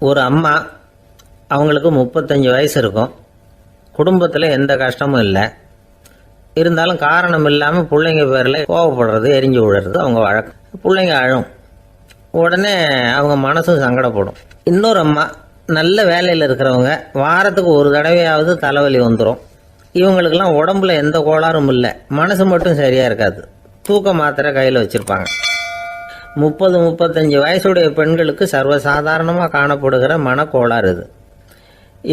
ஒரு அம்மா, அவங்களுக்கு 35 வயசு இருக்கும். குடும்பத்தில் எந்த கஷ்டமும் இல்லை. இருந்தாலும் காரணம் இல்லாமல் பிள்ளைங்க பேரில் கோவப்படுறது, எரிஞ்சு விடுறது அவங்க வழக்கம். பிள்ளைங்க அழும். உடனே அவங்க மனசும் சங்கடப்படும். இன்னொரு அம்மா, நல்ல வேலையில் இருக்கிறவங்க, வாரத்துக்கு ஒரு தடவையாவது தலைவலி வந்துடும். இவங்களுக்கெல்லாம் உடம்புல எந்த கோளாறும் இல்லை, மனசு மட்டும் சரியாக இருக்காது. தூக்க மாத்திரை கையில் வச்சுருப்பாங்க. 30-35 வயசுடைய பெண்களுக்கு சர்வசாதாரணமாக காணப்படுகிற மனக்கோளாறு இது.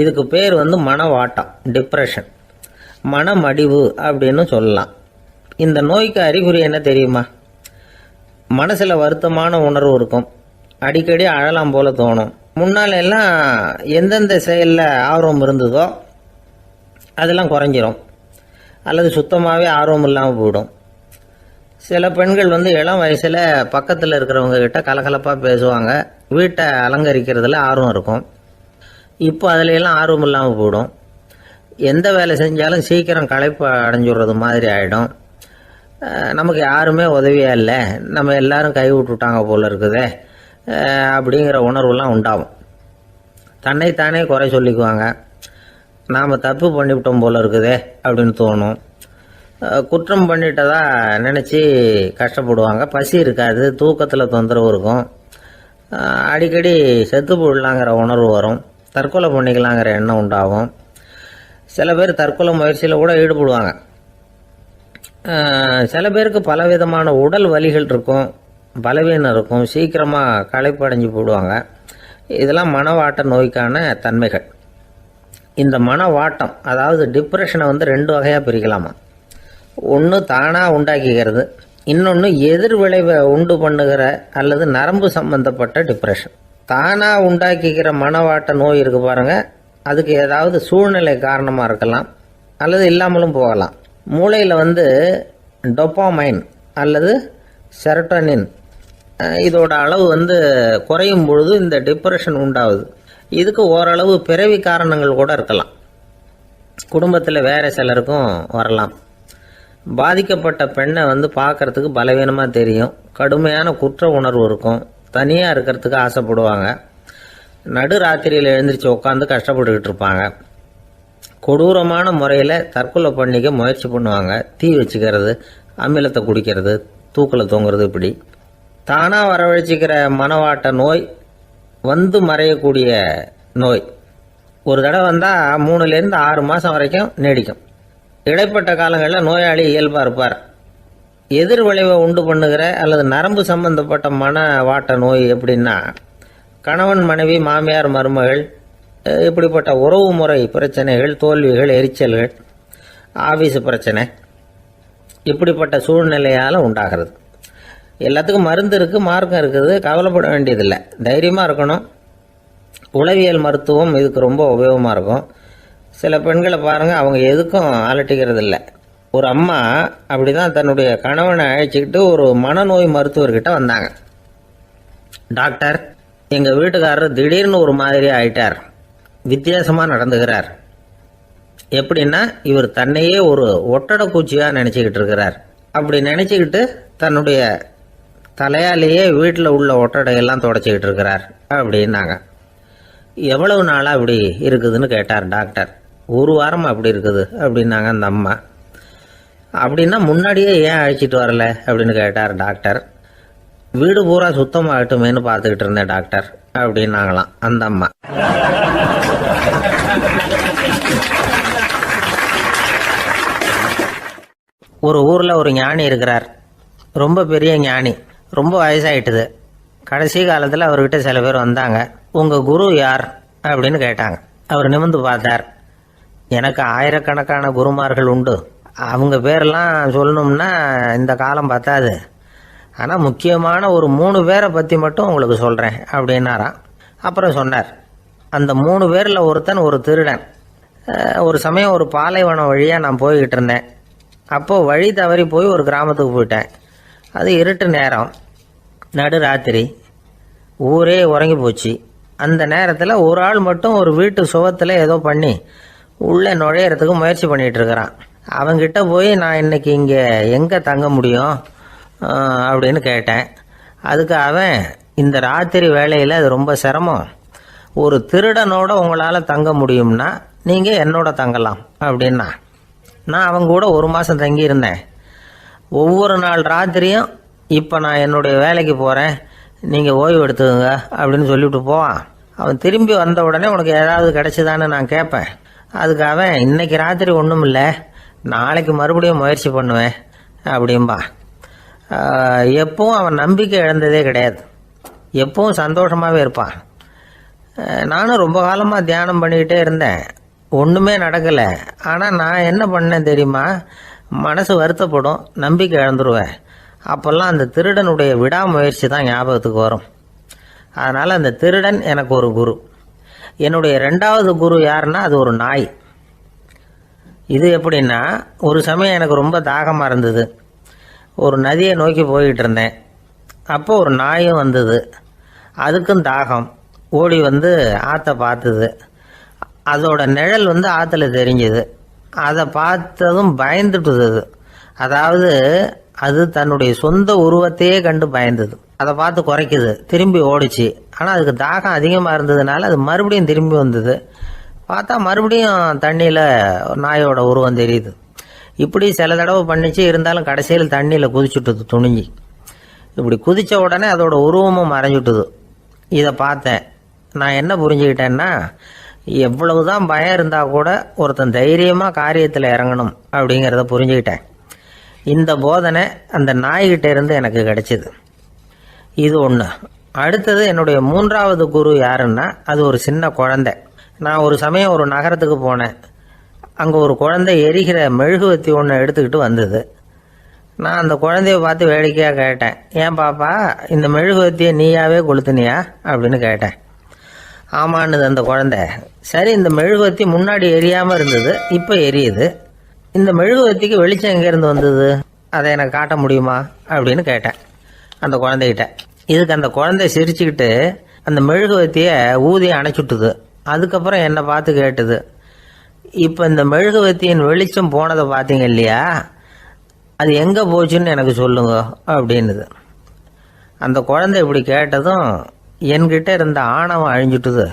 இதுக்கு பேர் மனவாட்டம், டிப்ரெஷன், மனமடிவு அப்படின்னு சொல்லலாம். இந்த நோய்க்கு அறிகுறி என்ன தெரியுமா? மனசில் வருத்தமான உணர்வு இருக்கும். அடிக்கடி அழலாம் போல தோணும். முன்னால் எல்லாம் எந்தெந்த செயலில் ஆர்வம் இருந்ததோ அதெல்லாம் குறைஞ்சிரும், அல்லது சுத்தமாகவே ஆர்வம் இல்லாமல் போயிடும். சில பெண்கள் இளம் வயசில் பக்கத்தில் இருக்கிறவங்க கிட்ட கலகலப்பாக பேசுவாங்க, வீட்டை அலங்கரிக்கிறதுல ஆர்வம் இருக்கும். இப்போ அதுலையெல்லாம் ஆர்வம் இல்லாமல் போயிடும். எந்த வேலை செஞ்சாலும் சீக்கிரம் களைப்பு அடைஞ்சுடுறது மாதிரி ஆகிடும். நமக்கு யாருமே உதவியாக இல்லை, நம்ம எல்லாரும் கை விட்டுட்டாங்க போல இருக்குதே அப்படிங்கிற உணர்வுலாம் உண்டாகும். தன்னைத்தானே குறை சொல்லிக்குவாங்க. நாம் தப்பு பண்ணிவிட்டோம் போல இருக்குதே அப்படின்னு தோணும். குற்றம் பண்ணிட்டதா நினச்சி கஷ்டப்படுவாங்க. பசி இருக்காது, தூக்கத்தில் தொந்தரவு இருக்கும். அடிக்கடி செத்து போடலாங்கிற உணர்வு வரும். தற்கொலை பண்ணிக்கலாங்கிற எண்ணம் உண்டாகும். சில பேர் தற்கொலை முயற்சியில் கூட ஈடுபடுவாங்க. சில பேருக்கு பலவிதமான உடல் வலிகள் இருக்கும், பலவீனம் இருக்கும், சீக்கிரமாக களைப்படைஞ்சு போடுவாங்க. இதெல்லாம் மனவாட்ட நோய்க்கான தன்மைகள். இந்த மனவாட்டம், அதாவது டிப்ரெஷனை 2 வகையாக பிரிக்கலாமா. ஒன்று தானாக உண்டாக்கிக்கிறது, இன்னொன்று எதிர் விளைவை உண்டு பண்ணுகிற அல்லது நரம்பு சம்பந்தப்பட்ட டிப்ரெஷன். தானாக உண்டாக்கிக்கிற மனவாட்ட நோய் இருக்கு பாருங்க, அதுக்கு ஏதாவது சூழ்நிலை காரணமாக இருக்கலாம், அல்லது இல்லாமலும் போகலாம். மூளையில் டொப்பாமைன் அல்லது செரட்டோனின் இதோட அளவு குறையும் பொழுது இந்த டிப்ரெஷன் உண்டாகுது. இதுக்கு ஓரளவு பிறவி காரணங்கள் கூட இருக்கலாம். குடும்பத்தில் வேறு சிலருக்கும் வரலாம். பாதிக்கப்பட்ட பெண்ணை பார்க்கறதுக்கு பலவீனமாக தெரியும், கடுமையான குற்ற உணர்வு இருக்கும், தனியாக இருக்கிறதுக்கு ஆசைப்படுவாங்க, நடு ராத்திரியில் எழுந்திரிச்சு உட்காந்து கஷ்டப்பட்டுக்கிட்டு இருப்பாங்க, கொடூரமான முறையில் தற்கொலை பண்ணிக்க முயற்சி பண்ணுவாங்க, தீ வச்சுக்கிறது, அமிலத்தை குடிக்கிறது, தூக்கில் தொங்குறது. இப்படி தானாக வரவழைச்சிக்கிற மனவாட்ட நோய் மறையக்கூடிய நோய். ஒரு தடவை வந்தால் 3லேருந்து 6 மாதம் வரைக்கும் நீடிக்கும். இடைப்பட்ட காலங்களில் நோயாளி இயல்பாக இருப்பார். எதிர் விளைவை உண்டு பண்ணுகிற அல்லது நரம்பு சம்பந்தப்பட்ட மனவாட்ட நோய் எப்படின்னா, கணவன் மனைவி, மாமியார் மருமகள், இப்படிப்பட்ட உறவு முறை பிரச்சனைகள், தோல்விகள், எரிச்சல்கள், ஆஃபீஸு பிரச்சனை, இப்படிப்பட்ட சூழ்நிலையால் உண்டாகிறது. எல்லாத்துக்கும் மருந்து இருக்குது, மார்க்கம் இருக்குது, கவலைப்பட வேண்டியதில்லை, தைரியமாக இருக்கணும். உளவியல் மருத்துவம் இதுக்கு ரொம்ப உபயோகமாக இருக்கும். சில பெண்களை பாருங்கள், அவங்க எதுக்கும் அலட்டிக்கிறது இல்லை. ஒரு அம்மா அப்படி தான் தன்னுடைய கணவனை அழைச்சிக்கிட்டு ஒரு மனநோய் மருத்துவர்கிட்ட வந்தாங்க. டாக்டர், எங்கள் வீட்டுக்காரர் திடீர்னு ஒரு மாதிரி ஆயிட்டார், வித்தியாசமாக நடந்துகிறார். எப்படின்னா, இவர் தன்னையே ஒரு ஒட்டடை பூச்சியாக நினச்சிக்கிட்டு இருக்கிறார். அப்படி நினச்சிக்கிட்டு தன்னுடைய தலையாலேயே வீட்டில் உள்ள ஒட்டடையெல்லாம் தொடச்சிக்கிட்டு இருக்கிறார் அப்படின்னாங்க. எவ்வளவு நாளாக அப்படி இருக்குதுன்னு கேட்டார் டாக்டர். 1 வாரம் அப்படி இருக்குது அப்படின்னாங்க அந்த அம்மா. அப்படின்னா முன்னாடியே ஏன் அழைச்சிட்டு வரல அப்படின்னு கேட்டார் டாக்டர். வீடு பூரா சுத்தமாகட்டுமேனு பார்த்துக்கிட்டு இருந்தேன் டாக்டர் அப்படின்னாங்களாம் அந்த அம்மா. ஒரு ஊரில் ஒரு ஞானி இருக்கிறார், ரொம்ப பெரிய ஞானி, ரொம்ப வயசாயிட்டுது. கடைசி காலத்தில் அவர்கிட்ட சில பேர் வந்தாங்க. உங்கள் குரு யார் அப்படின்னு கேட்டாங்க. அவர் நிமிர்ந்து பார்த்தார். எனக்கு ஆயிரக்கணக்கான குருமார்கள் உண்டு, அவங்க பேரெல்லாம் சொல்லணும்னா இந்த காலம் பத்தாது, ஆனால் முக்கியமான ஒரு 3 பேரை பற்றி மட்டும் உங்களுக்கு சொல்கிறேன் அப்படின்னாராம். அப்புறம் சொன்னார், அந்த 3 பேரில் ஒருத்தன் ஒரு திருடன். ஒரு சமயம் ஒரு பாலைவனம் வழியாக நான் போய்கிட்டு இருந்தேன். அப்போது வழி தவறி போய் ஒரு கிராமத்துக்கு போயிட்டேன். அது இருட்டு நேரம், நடு ராத்திரி, ஊரே உறங்கி போச்சு. அந்த நேரத்தில் ஒரு ஆள் மட்டும் ஒரு வீட்டு சுவத்தில் ஏதோ பண்ணி உள்ளே நுழையிறதுக்கு முயற்சி பண்ணிகிட்டு இருக்கிறான். அவங்கிட்ட போய் நான் இன்னைக்கு இங்கே எங்கே தங்க முடியும் அப்படின்னு கேட்டேன். அதுக்கு அவன், இந்த ராத்திரி வேளையில் அது ரொம்ப சிரமம், ஒரு திருடனோட உங்களால் தங்க முடியும்னா நீங்கள் என்னோட தங்கலாம் அப்படின்னா. நான் அவங்க கூட 1 மாதம் தங்கியிருந்தேன். ஒவ்வொரு நாள் ராத்திரியும் இப்போ நான் என்னுடைய வேலைக்கு போகிறேன், நீங்கள் ஓய்வு எடுத்துக்கோங்க அப்படின்னு சொல்லிவிட்டு போவான். அவன் திரும்பி வந்த உடனே உனக்கு ஏதாவது கிடைச்சிதான்னு நான் கேட்பேன். அதுக்கு அவன் இன்னைக்கு ராத்திரி ஒன்றும் இல்லை, நாளைக்கு மறுபடியும் முயற்சி பண்ணுவேன் அப்படின்பா. எப்பவும் அவன் நம்பிக்கை இழந்ததே கிடையாது, எப்பவும் சந்தோஷமாகவே இருப்பான். நானும் ரொம்ப காலமாக தியானம் பண்ணிக்கிட்டே இருந்தேன், ஒன்றுமே நடக்கலை. ஆனால் நான் என்ன பண்ணேன் தெரியுமா, மனசு வருத்தப்படும், நம்பிக்கை இழந்துருவேன். அப்போல்லாம் அந்த திருடனுடைய விடாமுயற்சி தான் ஞாபகத்துக்கு வரும். அதனால் அந்த திருடன் எனக்கு ஒரு குரு. என்னுடைய 2வது குரு யாருன்னா அது ஒரு நாய். இது எப்படின்னா, ஒரு சமயம் எனக்கு ரொம்ப தாகமாக இருந்தது. ஒரு நதியை நோக்கி போய்கிட்டு இருந்தேன். அப்போ ஒரு நாயும் வந்தது, அதுக்கும் தாகம். ஓடி வந்து ஆற்றை பார்த்துது. அதோட நிழல் வந்து ஆற்றுல தெரிஞ்சுது. அதை பார்த்ததும் பயந்துட்டுது. அதாவது அது தன்னுடைய சொந்த உருவத்தையே கண்டு பயந்தது. அதை பார்த்து குறைக்குது, திரும்பி ஓடிச்சு. ஆனால் அதுக்கு தாகம் அதிகமாக இருந்ததுனால அது மறுபடியும் திரும்பி வந்தது. பார்த்தா மறுபடியும் தண்ணியில் நாயோட உருவம் தெரியுது. இப்படி சில தடவை பண்ணிச்சு. இருந்தாலும் கடைசியில் தண்ணியில் குதிச்சுட்டுது துணிஞ்சி. இப்படி குதித்த உடனே அதோட உருவமும் மறைஞ்சுட்டுது. இதை பார்த்தேன். நான் என்ன புரிஞ்சுக்கிட்டேன்னா, எவ்வளவுதான் பயம் இருந்தால் கூட ஒருத்தன் தைரியமாக காரியத்தில் இறங்கணும் அப்படிங்கிறத புரிஞ்சுக்கிட்டேன். இந்த போதனை அந்த நாய்கிட்ட இருந்து எனக்கு கிடைச்சிது. இது ஒன்று. அடுத்தது என்னுடைய 3வது குரு யாருன்னா அது ஒரு சின்ன குழந்தை. நான் ஒரு சமயம் ஒரு நகரத்துக்கு போனேன். அங்கே ஒரு குழந்தை எரிகிற மெழுகுவத்தி ஒன்று எடுத்துக்கிட்டு வந்தது. நான் அந்த குழந்தைய பார்த்து வேடிக்கையாக கேட்டேன், ஏன் பாப்பா இந்த மெழுகுவத்தியை நீயாவே கொளுத்துனியா அப்படின்னு கேட்டேன். ஆமான்னுது அந்த குழந்தை. சரி, இந்த மெழுகுவத்தி முன்னாடி எரியாமல் இருந்தது, இப்போ எரியுது. இந்த மெழுகுவத்திக்கு வெளிச்சம் எங்கேருந்து வந்தது, அதை எனக்கு காட்ட முடியுமா அப்படின்னு கேட்டேன் அந்த குழந்தைகிட்ட. இதுக்கு அந்த குழந்தை சிரிச்சுக்கிட்டு அந்த மெழுகுவத்தியை ஊதி அணைச்சுட்டுது. அதுக்கப்புறம் என்னை பார்த்து கேட்டுது, இப்போ இந்த மெழுகுவத்தியின் வெளிச்சம் போனதை பார்த்தீங்க இல்லையா, அது எங்கே போச்சுன்னு எனக்கு சொல்லுங்க அப்படின்னுது. அந்த குழந்தை இப்படி கேட்டதும் என்கிட்ட இருந்த ஆணவம் அழிஞ்சுட்டுது.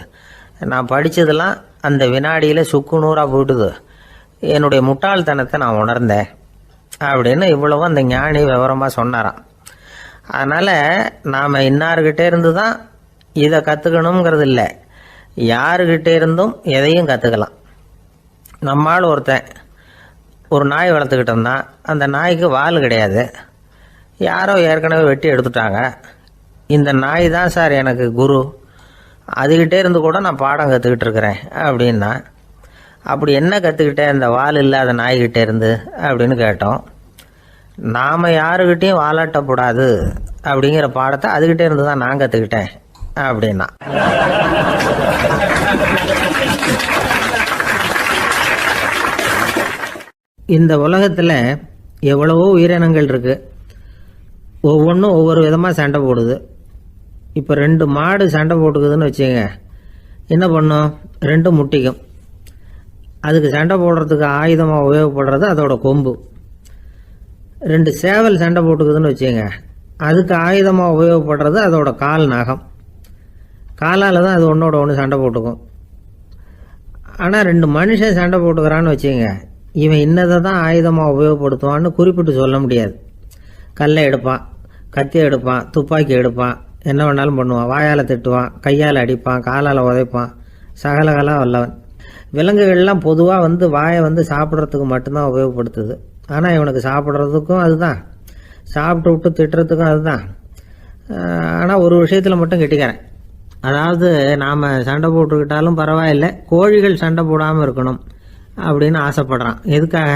நான் படித்ததெல்லாம் அந்த வினாடியில் சுக்கு நூறாக போயிட்டுது. என்னுடைய முட்டாள்தனத்தை நான் உணர்ந்தேன் அப்படின்னு இவ்வளவும் அந்த ஞானி விவரமாக சொன்னாராம். அதனால் நாம் இன்னார்கிட்ட இருந்து தான் இதை கற்றுக்கணுங்கிறது இல்லை, யாருக்கிட்டே இருந்தும் எதையும் கற்றுக்கலாம். நம்மால் ஒருத்தன் ஒரு நாய் வளர்த்துக்கிட்டோம்னா அந்த நாய்க்கு வால் கிடையாது, யாரோ ஏற்கனவே வெட்டி எடுத்துட்டாங்க. இந்த நாய் தான் சார் எனக்கு குரு, அதுகிட்டே இருந்து கூட நான் பாடம் கற்றுக்கிட்டு இருக்கிறேன் அப்படின்னா. அப்படி என்ன கற்றுக்கிட்டேன் இந்த வால் இல்லாத நாய்கிட்டே இருந்து அப்படின்னு கேட்டோம். நாம் யாருக்கிட்டையும் வாலாட்டக்கூடாது அப்படிங்கிற பாடத்தை அதுகிட்டே இருந்து தான் நான் கற்றுக்கிட்டேன் அப்படின்னா. இந்த உலகத்தில் எவ்வளவோ உயிரினங்கள் இருக்குது, ஒவ்வொன்றும் ஒவ்வொரு விதமாக சண்டை போடுது. இப்போ 2 மாடு சண்டை போட்டுக்குதுன்னு வச்சுங்க, என்ன பண்ணும், 2 முட்டிக்கும். அதுக்கு சண்டை போடுறதுக்கு ஆயுதமாக உபயோகப்படுறது அதோட கொம்பு. 2 சேவல் சண்டை போட்டுக்குதுன்னு வச்சுங்க, அதுக்கு ஆயுதமாக உபயோகப்படுறது அதோட கால் நகம். காலால் தான் அது ஒன்றோட ஒன்று சண்டை போட்டுக்கும். ஆனால் 2 மனுஷன் சண்டை போட்டுக்கிறான்னு வச்சுங்க, இவன் இன்னதை தான் ஆயுதமாக உபயோகப்படுத்துவான்னு குறிப்பிட்டு சொல்ல முடியாது. கல்லை எடுப்பான், கத்தி எடுப்பான், துப்பாக்கி எடுப்பான், என்ன வேணாலும் பண்ணுவான். வாயால் திட்டுவான், கையால் அடிப்பான், காலால் உதைப்பான், சகலகலாக வல்லவன். விலங்குகள்லாம் பொதுவாக வாயை சாப்பிட்றதுக்கு மட்டும்தான் உபயோகப்படுத்துது. ஆனால் இவனுக்கு சாப்பிட்றதுக்கும் அதுதான், சாப்பிட்டு விட்டு திட்டுறதுக்கும் அதுதான். ஆனால் ஒரு விஷயத்தில் மட்டும் கெட்டிக்கிறேன். அதாவது நாம் சண்டை போட்டுக்கிட்டாலும் பரவாயில்லை, கோழிகள் சண்டை போடாமல் இருக்கணும் அப்படின்னு ஆசைப்படுறான். எதுக்காக?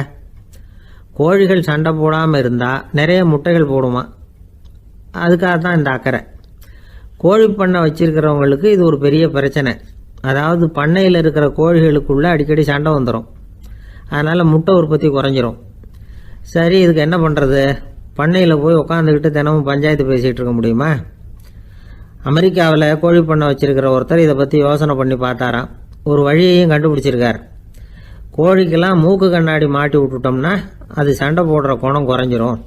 கோழிகள் சண்டை போடாமல் இருந்தால் நிறைய முட்டைகள் போடுமா, அதுக்காக தான் இந்த அக்கறை. கோழி பண்ணை வச்சிருக்கிறவங்களுக்கு இது ஒரு பெரிய பிரச்சனை. அதாவது பண்ணையில் இருக்கிற கோழிகளுக்குள்ளே அடிக்கடி சண்டை வந்துடும், அதனால் முட்டை உற்பத்தி குறைஞ்சிரும். சரி, இதுக்கு என்ன பண்ணுறது? பண்ணையில் போய் உட்காந்துக்கிட்டு தினமும் பஞ்சாயத்து பேசிகிட்டு இருக்க முடியுமா? அமெரிக்காவில் கோழி பண்ணை வச்சிருக்கிற ஒருத்தர் இதை பற்றி யோசனை பண்ணி பார்த்தாராம். ஒரு வழியையும் கண்டுபிடிச்சிருக்கார். கோழிக்கெல்லாம் மூக்கு கண்ணாடி மாட்டி விட்டுட்டோம்னா அது சண்டை போடுற குணம் குறைஞ்சிரும்,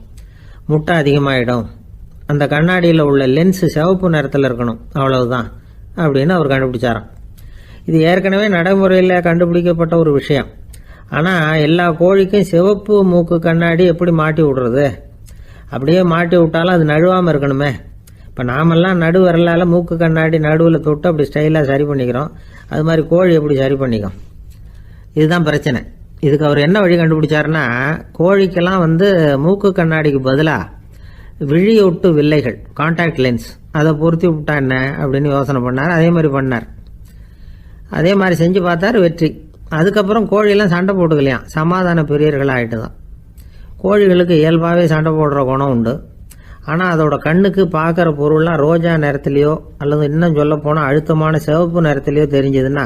முட்டை அதிகமாகிடும். அந்த கண்ணாடியில் உள்ள லென்ஸு சிவப்பு நிறத்தில் இருக்கணும், அவ்வளவுதான் அப்படின்னு அவர் கண்டுபிடிச்சாராம். இது ஏற்கனவே நடைமுறையில் கண்டுபிடிக்கப்பட்ட ஒரு விஷயம். ஆனால் எல்லா கோழிக்கும் சிவப்பு மூக்கு கண்ணாடி எப்படி மாட்டி விடுறது? அப்படியே மாட்டி விட்டாலும் அது நழுவாமல் இருக்கணுமே. இப்போ நாமெல்லாம் நடு விரலால் மூக்கு கண்ணாடி நடுவில் தொட்டு அப்படி ஸ்டைலாக சரி பண்ணிக்கிறோம். அது மாதிரி கோழி எப்படி சரி பண்ணிக்கும்? இதுதான் பிரச்சனை. இதுக்கு அவர் என்ன வழி கண்டுபிடிச்சாருன்னா, கோழிக்கெல்லாம் மூக்கு கண்ணாடிக்கு பதிலாக விழியொட்டு வில்லைகள், கான்டாக்ட் லென்ஸ், அதை பொருத்தி விட்டா என்ன அப்படின்னு யோசனை பண்ணார். அதே மாதிரி பண்ணார். அதே மாதிரி செஞ்சு பார்த்தார், வெற்றி. அதுக்கப்புறம் கோழியெல்லாம் சண்டை போட்டுக்கலையாம், சமாதான பிரியர்கள் ஆகிட்டு தான். கோழிகளுக்கு இயல்பாகவே சண்டை போடுற குணம் உண்டு. ஆனால் அதோட கண்ணுக்கு பார்க்குற பொருள்லாம் ரோஜா நிறத்துலையோ அல்லது இன்னும் சொல்ல போனால் அழுத்தமான சிவப்பு நிறத்துலையோ தெரிஞ்சதுன்னா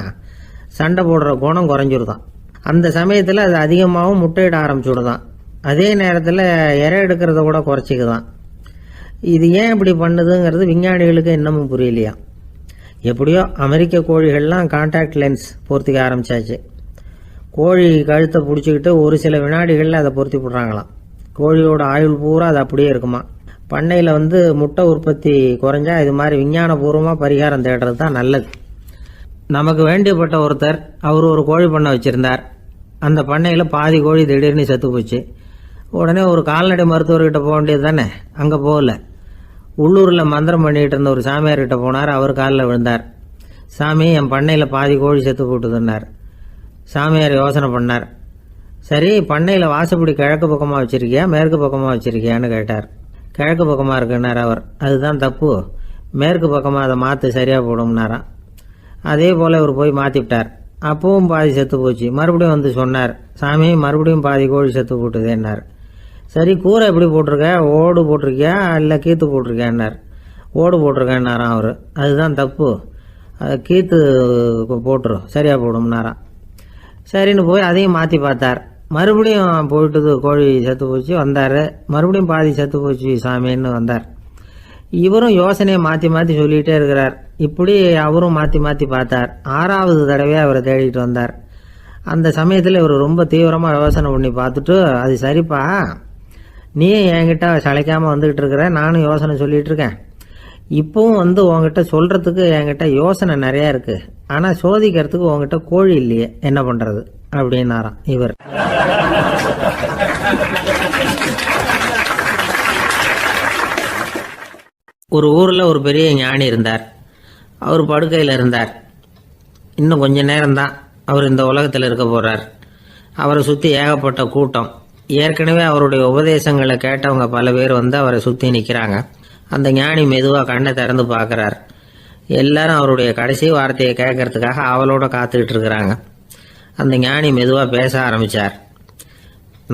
சண்டை போடுற குணம் குறைஞ்சிருதான். அந்த சமயத்தில் அது அதிகமாகவும் முட்டையிட ஆரம்பிச்சுடுதான். அதே நேரத்தில் இறை எடுக்கிறத கூட குறைச்சிக்குதான். இது ஏன் இப்படி பண்ணுதுங்கிறது விஞ்ஞானிகளுக்கு இன்னமும் புரியலையா. எப்படியோ அமெரிக்க கோழிகள்லாம் கான்டாக்ட் லென்ஸ் பொருத்திக்க ஆரம்பித்தாச்சு. கோழி கழுத்தை பிடிச்சிக்கிட்டு ஒரு சில வினாடிகளில் அதை பொருத்தி போடுறாங்களாம். கோழியோட ஆயுள் பூரா அது அப்படியே இருக்குமா. பண்ணையில் முட்டை உற்பத்தி குறைஞ்சா இது மாதிரி விஞ்ஞானபூர்வமாக பரிகாரம் தேடுறது தான் நல்லது. நமக்கு வேண்டியப்பட்ட ஒருத்தர், அவர் ஒரு கோழி பண்ணை வச்சுருந்தார். அந்த பண்ணையில் பாதி கோழி திடீர்னு செத்து போச்சு. உடனே ஒரு கால்நடை மருத்துவர்கிட்ட போக வேண்டியது தானே. அங்கே போகல. உள்ளூரில் மந்திரம் பண்ணிகிட்டு இருந்த ஒரு சாமியார்கிட்ட போனார். அவர் காலில் விழுந்தார். சாமி, என் பண்ணையில் பாதி கோழி செத்து போட்டுதுன்னார். சாமியார் யோசனை பண்ணார். சரி, பண்ணையில் வாசப்படி கிழக்கு பக்கமாக வச்சுருக்கியா மேற்கு பக்கமாக வச்சுருக்கியான்னு கேட்டார். கிழக்கு பக்கமாக இருக்குன்னார் அவர். அதுதான் தப்பு, மேற்கு பக்கமாக அதை மாற்று சரியாக போடும்னாராம். அதே போல் இவர் போய் மாற்றிவிட்டார். அப்பவும் பாதி செத்து போச்சு. மறுபடியும் சொன்னார், சாமி மறுபடியும் பாதி கோழி செத்து போட்டுதேன்னார். சரி, கூரை எப்படி போட்டிருக்க? ஓடு போட்டிருக்கியா இல்லை கீத்து போட்டிருக்கியான்னார். ஓடு போட்டிருக்கேன்னாராம் அவர். அதுதான் தப்பு, அதை கீத்து போட்டுரும் சரியாக போடும்னாராம். சரின்னு போய் அதையும் மாற்றி பார்த்தார். மறுபடியும் போயிட்டுது, கோழி செத்து போச்சு. வந்தார். மறுபடியும் பாதி செத்து போச்சு சாமின்னு வந்தார். இவரும் யோசனையை மாற்றி மாற்றி சொல்லிகிட்டே இருக்கிறார். இப்படி அவரும் மாற்றி மாற்றி பார்த்தார். 6வது தடவையாக அவரை தேடிட்டு வந்தார். அந்த சமயத்தில் இவர் ரொம்ப தீவிரமாக யோசனை பண்ணி பார்த்துட்டு, அது சரிப்பா, நீ என்கிட்ட சளைக்காமல் வந்துக்கிட்டு இருக்கிற, நானும் யோசனை சொல்லிகிட்டு இருக்கேன். இப்பவும் உங்ககிட்ட சொல்கிறதுக்கு என்கிட்ட யோசனை நிறையா இருக்குது. ஆனால் சோதிக்கிறதுக்கு உங்ககிட்ட கோழி இல்லையே, என்ன பண்ணுறது அப்படின்னாராம் இவர். ஒரு ஊரில் ஒரு பெரிய ஞானி இருந்தார். அவர் படுக்கையில் இருந்தார். இன்னும் கொஞ்ச நேரம்தான் அவர் இந்த உலகத்தில் இருக்க போகிறார். அவரை சுற்றி ஏகப்பட்ட கூட்டம். ஏற்கனவே அவருடைய உபதேசங்களை கேட்டவங்க பல பேர் அவரை சுற்றி நிற்கிறாங்க. அந்த ஞானி மெதுவாக கண்ணை திறந்து பார்க்குறார். எல்லாரும் அவருடைய கடைசி வார்த்தையை கேட்கறதுக்காக அவளோட காத்துக்கிட்டு இருக்கிறாங்க. அந்த ஞானி மெதுவாக பேச ஆரம்பித்தார்.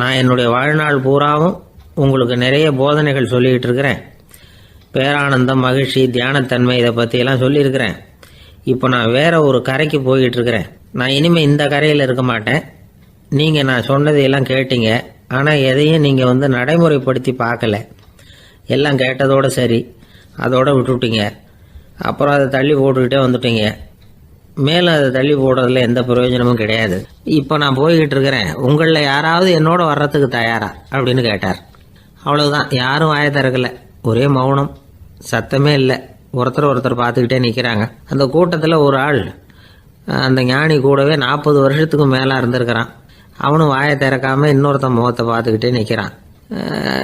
நான் என்னுடைய வாழ்நாள் பூராவும் உங்களுக்கு நிறைய போதனைகள் சொல்லிக்கிட்டு இருக்கிறேன். பேரானந்தம், மகிழ்ச்சி, தியானத்தன்மை, இதை பற்றியெல்லாம் சொல்லியிருக்கிறேன். இப்போ நான் வேற ஒரு கரைக்கு போய்கிட்டு இருக்கிறேன். நான் இனிமேல் இந்த கரையில் இருக்க மாட்டேன். நீங்கள் நான் சொன்னதையெல்லாம் கேட்டீங்க, ஆனால் எதையும் நீங்கள் நடைமுறைப்படுத்தி பார்க்கல. எல்லாம் கேட்டதோடு சரி, அதோட விட்டுவிட்டீங்க. அப்புறம் அதை தள்ளி போட்டுக்கிட்டே வந்துட்டீங்க. மேலும் அதை தள்ளி போடுறதுல எந்த பிரயோஜனமும் கிடையாது. இப்போ நான் போய்கிட்டு இருக்கிறேன். உங்களில் யாராவது என்னோட வர்றதுக்கு தயாரா அப்படின்னு கேட்டார். அவ்வளவுதான். யாரும் வாயை திறக்கல. ஒரே மௌனம், சத்தமே இல்லை. ஒருத்தர் பார்த்துக்கிட்டே நிற்கிறாங்க. அந்த கூட்டத்தில் ஒரு ஆள் அந்த ஞானி கூடவே 40 வருஷத்துக்கு மேலே இருந்திருக்கிறான். அவனும் வாயை திறக்காமல் இன்னொருத்தன் முகத்தை பார்த்துக்கிட்டே நிற்கிறான்.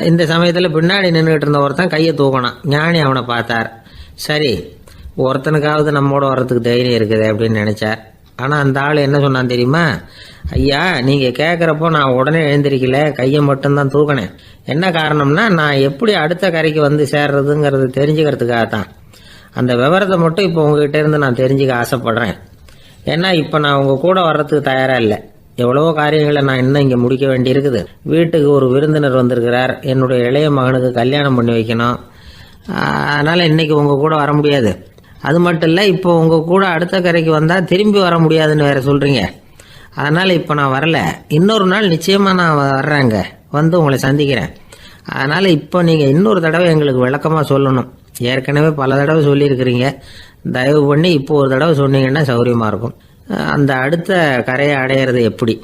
இந்த சமயத்தில் பின்னாடி நின்றுக்கிட்டு இருந்த ஒருத்தன் கையை தூக்கினான். ஞானி அவனை பார்த்தார். சரி, ஒருத்தனுக்காவது நம்மோட வர்றதுக்கு தைரியம் இருக்குது அப்படின்னு நினச்சார். ஆனால் அந்த ஆள் என்ன சொன்னான் தெரியுமா? ஐயா, நீங்கள் கேட்குறப்போ நான் உடனே எழுந்திருக்கல, கையை மட்டும்தான் தூக்கினேன். என்ன காரணம்னா, நான் எப்படி அடுத்த கரைக்கு சேர்றதுங்கிறது தெரிஞ்சுக்கிறதுக்காக தான். அந்த விவரத்தை மட்டும் இப்போ உங்ககிட்ட இருந்து நான் தெரிஞ்சுக்க ஆசைப்படுறேன். ஏன்னா இப்போ நான் உங்கள் கூட வர்றதுக்கு தயாராக இல்லை. எவ்வளவோ காரியங்களை நான் இன்னும் இங்கே முடிக்க வேண்டி இருக்குது. வீட்டுக்கு ஒரு விருந்தினர் வந்திருக்கிறார். என்னுடைய இளைய மகனுக்கு கல்யாணம் பண்ணி வைக்கணும். அதனால் இன்றைக்கி உங்கள் கூட வர முடியாது. அது மட்டும் இல்லை, இப்போ உங்கள் கூட அடுத்த கரைக்கு வந்தால் திரும்பி வர முடியாதுன்னு வேறு சொல்கிறீங்க. அதனால் இப்போ நான் வரலை. இன்னொரு நாள் நிச்சயமாக நான் வர்றேங்க, உங்களை சந்திக்கிறேன். அதனால் இப்போ நீங்கள் இன்னொரு தடவை எங்களுக்கு விளக்கமாக சொல்லணும். ஏற்கனவே பல தடவை சொல்லியிருக்கிறீங்க. தயவு பண்ணி இப்போ ஒரு தடவை சொன்னீங்கன்னா சௌகரியமாக இருக்கும். அந்த அடுத்த கரையை அடையிறது எப்படி,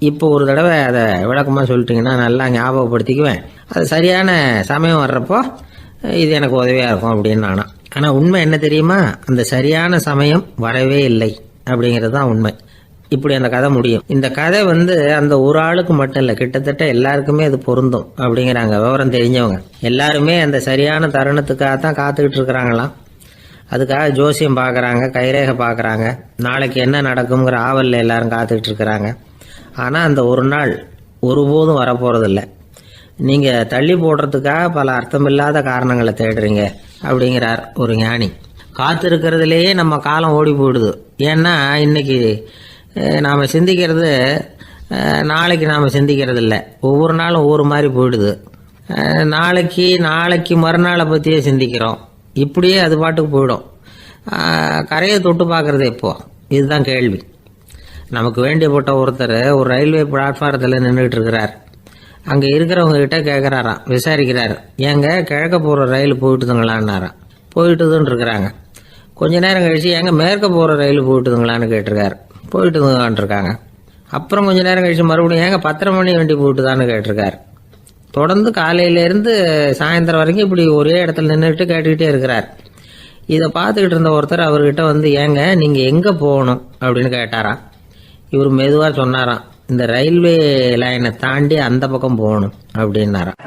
இப்போ ஒரு தடவை அதை விளக்கமாக சொல்லிட்டீங்கன்னா நல்லா ஞாபகப்படுத்திக்குவேன். அது சரியான சமயம் வர்றப்போ இது எனக்கு உதவியாக இருக்கும் அப்படின்னு நானா. ஆனால் உண்மை என்ன தெரியுமா? அந்த சரியான சமயம் வரவே இல்லை. அப்படிங்கிறது தான் உண்மை. இப்படி அந்த கதை முடியும். இந்த கதை அந்த ஒரு ஆளுக்கு மட்டும் இல்லை, கிட்டத்தட்ட எல்லாருக்குமே அது பொருந்தும் அப்படிங்கிறாங்க விவரம் தெரிஞ்சவங்க. எல்லாருமே அந்த சரியான தருணத்துக்காக தான் காத்துக்கிட்டு இருக்கிறாங்களாம். அதுக்காக ஜோசியம் பார்க்குறாங்க, கைரேகை பார்க்குறாங்க, நாளைக்கு என்ன நடக்குங்கிற ஆவலில் எல்லாரும் காத்துக்கிட்டு இருக்கிறாங்க. ஆனால் அந்த ஒரு நாள் ஒருபோதும் வரப்போகிறதில்ல. நீங்கள் தள்ளி போடுறதுக்காக பல அர்த்தமில்லாத காரணங்களை தேடுறீங்க அப்படிங்கிறார் ஒரு ஞானி. காத்திருக்கிறதுலேயே நம்ம காலம் ஓடி போயிடுது. ஏன்னா இன்னைக்கு நாம் சிந்திக்கிறது நாளைக்கு நாம் சிந்திக்கிறது இல்லை. ஒவ்வொரு நாளும் ஒவ்வொரு மாதிரி போயிடுது. நாளைக்கு மறுநாளை பற்றியே சிந்திக்கிறோம். இப்படியே அது பாட்டுக்கு போயிடும். கரையை தொட்டு பார்க்குறது எப்போ, இதுதான் கேள்வி. நமக்கு வேண்டியப்பட்ட ஒருத்தர் ஒரு ரயில்வே பிளாட்ஃபாரத்தில் நின்றுட்டு இருக்கிறார். அங்கே இருக்கிறவங்க கிட்ட கேட்குறாராம், விசாரிக்கிறார், ஏங்க கிழக்க போகிற ரயில் போயிட்டுதுங்களான்னாராம். போயிட்டுதுன்னு இருக்கிறாங்க. கொஞ்ச நேரம் கழிச்சு ஏங்க மேற்க போகிற ரயில் போயிட்டுதுங்களான்னு கேட்டிருக்காரு. போயிட்டுதுங்களான் இருக்காங்க. அப்புறம் கொஞ்ச நேரம் கழிச்சு மறுபடியும் ஏங்க 10:30 மணி வண்டி போயிட்டுதான்னு கேட்டிருக்காரு. தொடர்ந்து காலையிலேருந்து சாயந்தரம் வரைக்கும் இப்படி ஒரே இடத்துல நின்றுட்டு கேட்டுக்கிட்டே இருக்கிறார். இதை பார்த்துக்கிட்டு இருந்த ஒருத்தர் அவர்கிட்ட ஏங்க நீங்கள் எங்கே போகணும் அப்படின்னு கேட்டாராம். இவர் மெதுவாக சொன்னாராம், இந்த ரயில்வே லைனை தாண்டி அந்த பக்கம் போகணும் அப்படின்னாராம்.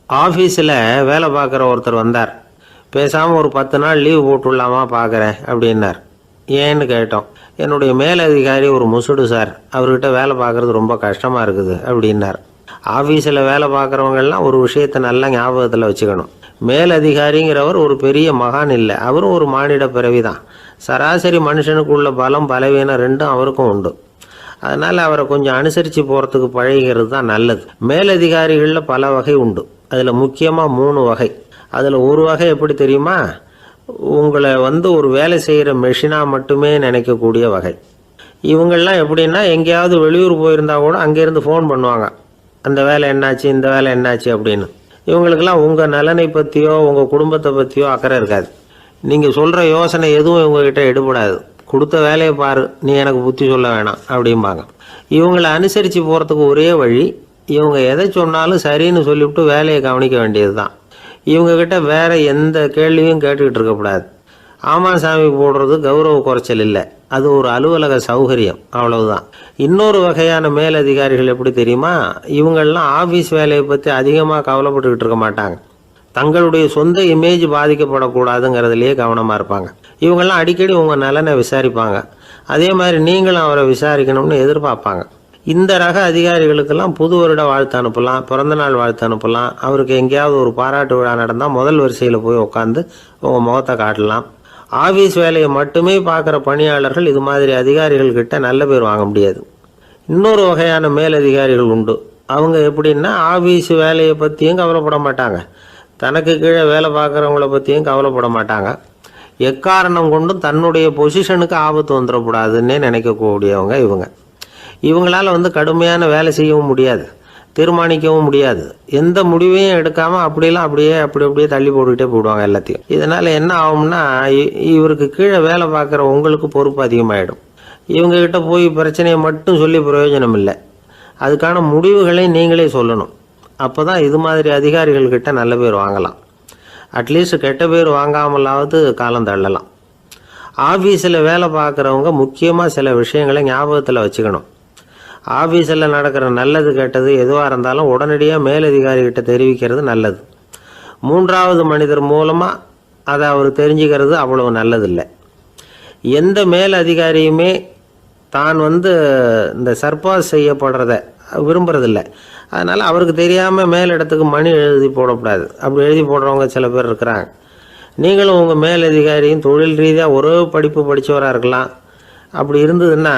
ஆஃபீஸில் வேலை பார்க்குற ஒருத்தர் வந்தார். பேசாமல் ஒரு 10 நாள் லீவு போட்டுடலாமா பார்க்குறேன் அப்படின்னார். ஏன்னு கேட்டோம். என்னுடைய மேலதிகாரி ஒரு முசுடு சார், அவர்கிட்ட வேலை பார்க்குறது ரொம்ப கஷ்டமாக இருக்குது அப்படின்னார். ஆஃபீஸில் வேலை பார்க்குறவங்கெல்லாம் ஒரு விஷயத்தை நல்லா ஞாபகத்தில் வச்சுக்கணும். மேலதிகாரிங்கிறவர் ஒரு பெரிய மகான் இல்லை, அவரும் ஒரு மானிட பிறவி தான். சராசரி மனுஷனுக்குள்ள பலம் பலவீனம் ரெண்டும் அவருக்கும் உண்டு. அதனால் அவரை கொஞ்சம் அனுசரித்து போகிறதுக்கு பழகிறது தான் நல்லது. மேலதிகாரிகளில் பல வகை உண்டு. அதில் முக்கியமாக 3 வகை. அதில் ஒரு வகை எப்படி தெரியுமா? உங்களை ஒரு வேலை செய்கிற மெஷினாக மட்டுமே நினைக்கக்கூடிய வகை. இவங்கெல்லாம் எப்படின்னா, எங்கேயாவது வெளியூர் போயிருந்தா கூட அங்கேருந்து ஃபோன் பண்ணுவாங்க, அந்த வேலை என்னாச்சு, இந்த வேலை என்னாச்சு அப்படின்னு. இவங்களுக்கெல்லாம் உங்கள் நலனை பற்றியோ உங்கள் குடும்பத்தை பற்றியோ அக்கறை இருக்காது. நீங்கள் சொல்கிற யோசனை எதுவும் இவங்ககிட்ட எடுபடாது. கொடுத்த வேலையை பாரு, நீ எனக்கு புத்தி சொல்ல வேணாம் அப்படிம்பாங்க. இவங்களை அனுசரித்து போகிறதுக்கு ஒரே வழி, இவங்க எதை சொன்னாலும் சரின்னு சொல்லிவிட்டு வேலையை கவனிக்க வேண்டியது தான். இவங்ககிட்ட வேற எந்த கேள்வியும் கேட்டுக்கிட்டு இருக்கக்கூடாது. ஆமாம் சாமி போடுறது கௌரவ குறைச்சல் இல்லை, அது ஒரு அலுவலக சௌகரியம், அவ்வளவுதான். இன்னொரு வகையான மேலதிகாரிகள் எப்படி தெரியுமா? இவங்கெல்லாம் ஆஃபீஸ் வேலையை பற்றி அதிகமாக கவலைப்பட்டுக்கிட்டு இருக்க மாட்டாங்க. தங்களுடைய சொந்த இமேஜ் பாதிக்கப்படக்கூடாதுங்கிறதுலையே கவனமாக இருப்பாங்க. இவங்கெல்லாம் அடிக்கடி உங்கள் நலனை விசாரிப்பாங்க. அதே மாதிரி நீங்களும் அவரை விசாரிக்கணும்னு எதிர்பார்ப்பாங்க. இந்த ரக அதிகாரிகளுக்கெல்லாம் புது வருட வாழ்த்து அனுப்பலாம், பிறந்தநாள் வாழ்த்து அனுப்பலாம். அவருக்கு எங்கேயாவது ஒரு பாராட்டு விழா நடந்தால் முதல் வரிசையில் போய் உட்காந்து உங்கள் முகத்தை காட்டலாம். ஆஃபீஸ் வேலையை மட்டுமே பார்க்குற பணியாளர்கள் இது மாதிரி அதிகாரிகள்கிட்ட நல்ல பேர் வாங்க முடியாது. இன்னொரு வகையான மேலதிகாரிகள் உண்டு. அவங்க எப்படின்னா, ஆஃபீஸ் வேலையை பற்றியும் கவலைப்பட மாட்டாங்க, தனக்கு கீழே வேலை பார்க்குறவங்கள பற்றியும் கவலைப்பட மாட்டாங்க. எக்காரணம் கொண்டும் தன்னுடைய பொசிஷனுக்கு ஆபத்து வந்துடக்கூடாதுன்னே நினைக்கக்கூடியவங்க இவங்க. இவங்களால் கடுமையான வேலை செய்யவும் முடியாது, தீர்மானிக்கவும் முடியாது. எந்த முடிவையும் எடுக்காமல் அப்படியே தள்ளி போட்டுக்கிட்டே போயிடுவாங்க எல்லாத்தையும். இதனால் என்ன ஆகும்னா, இவருக்கு கீழே வேலை பார்க்குற உங்களுக்கு பொறுப்பு அதிகமாகிடும். இவங்ககிட்ட போய் பிரச்சனையை மட்டும் சொல்லி பிரயோஜனம் இல்லை, அதுக்கான முடிவுகளை நீங்களே சொல்லணும். அப்போ தான் இது மாதிரி அதிகாரிகள்கிட்ட நல்ல பேர் வாங்கலாம். அட்லீஸ்ட் கெட்ட பேர் வாங்காமலாவது காலம் தள்ளலாம். ஆஃபீஸில் வேலை பார்க்குறவங்க முக்கியமாக சில விஷயங்களை ஞாபகத்தில் வச்சுக்கணும். ஆஃபீஸில் நடக்கிற நல்லது கெட்டது எதுவாக இருந்தாலும் உடனடியாக மேலதிகாரிகிட்ட தெரிவிக்கிறது நல்லது. 3வது மனிதர் மூலமாக அதை அவர் தெரிஞ்சுக்கிறது அவ்வளவு நல்லதில்லை. எந்த மேலதிகாரியுமே தான் இந்த சர்பாஸ் செய்யப்படுறத விரும்புறதில்லை. அதனால் அவருக்கு தெரியாமல் மேலிடத்துக்கு மணி எழுதி போடக்கூடாது. அப்படி எழுதி போடுறவங்க சில பேர் இருக்கிறாங்க. நீங்களும் உங்கள் மேலதிகாரியும் தொழில் ரீதியாக ஒரே படிப்பு படித்தவராக இருக்கலாம். அப்படி இருந்ததுன்னா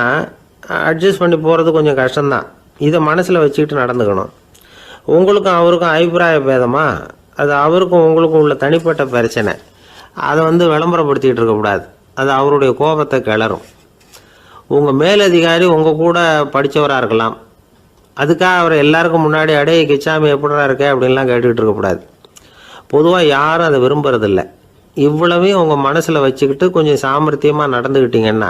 அட்ஜஸ்ட் பண்ணி போகிறது கொஞ்சம் கஷ்டம்தான். இதை மனசில் வச்சுக்கிட்டு நடந்துக்கணும். உங்களுக்கும் அவருக்கும் அபிப்பிராய பேதமா, அது அவருக்கும் உங்களுக்கும் உள்ள தனிப்பட்ட பிரச்சனை. அதை விளம்பரப்படுத்திக்கிட்டு இருக்கக்கூடாது, அது அவருடைய கோபத்தை கிளறும். உங்கள் மேலதிகாரி உங்கள் கூட படித்தவராக இருக்கலாம், அதுக்காக அவர் எல்லாருக்கும் முன்னாடி அடைய கிச்சாமி எப்படிடா இருக்க அப்படின்லாம் கேட்டுக்கிட்டு இருக்கக்கூடாது. பொதுவாக யாரும் அதை விரும்புறதில்லை. இவ்வளவையும் உங்கள் மனசில் வச்சுக்கிட்டு கொஞ்சம் சாமர்த்தியமாக நடந்துக்கிட்டிங்கன்னா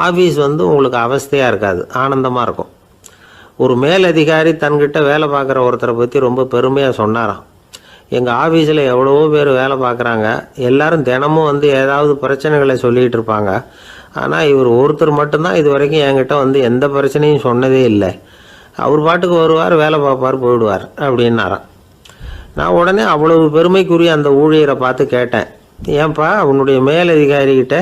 ஆஃபீஸ் உங்களுக்கு அவஸ்தையாக இருக்காது, ஆனந்தமாக இருக்கும். ஒரு மேலதிகாரி தன்கிட்ட வேலை பார்க்குற ஒருத்தரை பற்றி ரொம்ப பெருமையாக சொன்னாராம். எங்கள் ஆஃபீஸில் எவ்வளவோ பேர் வேலை பார்க்குறாங்க. எல்லாரும் தினமும் வந்து ஏதாவது பிரச்சனைகளை சொல்லிகிட்டு இருப்பாங்க. ஆனால் இவர் ஒருத்தர் மட்டும்தான் இது வரைக்கும் என்கிட்ட வந்து எந்த பிரச்சனையும் சொன்னதே இல்லை. அவர் பாட்டுக்கு வருவார், வேலை பார்ப்பார், போயிடுவார் அப்படின்னாராம். நான் உடனே அவ்வளவு பெருமைக்குரிய அந்த ஊழியரை பார்த்து கேட்டேன், ஏன்பா உன்னுடைய மேலதிகாரிகிட்ட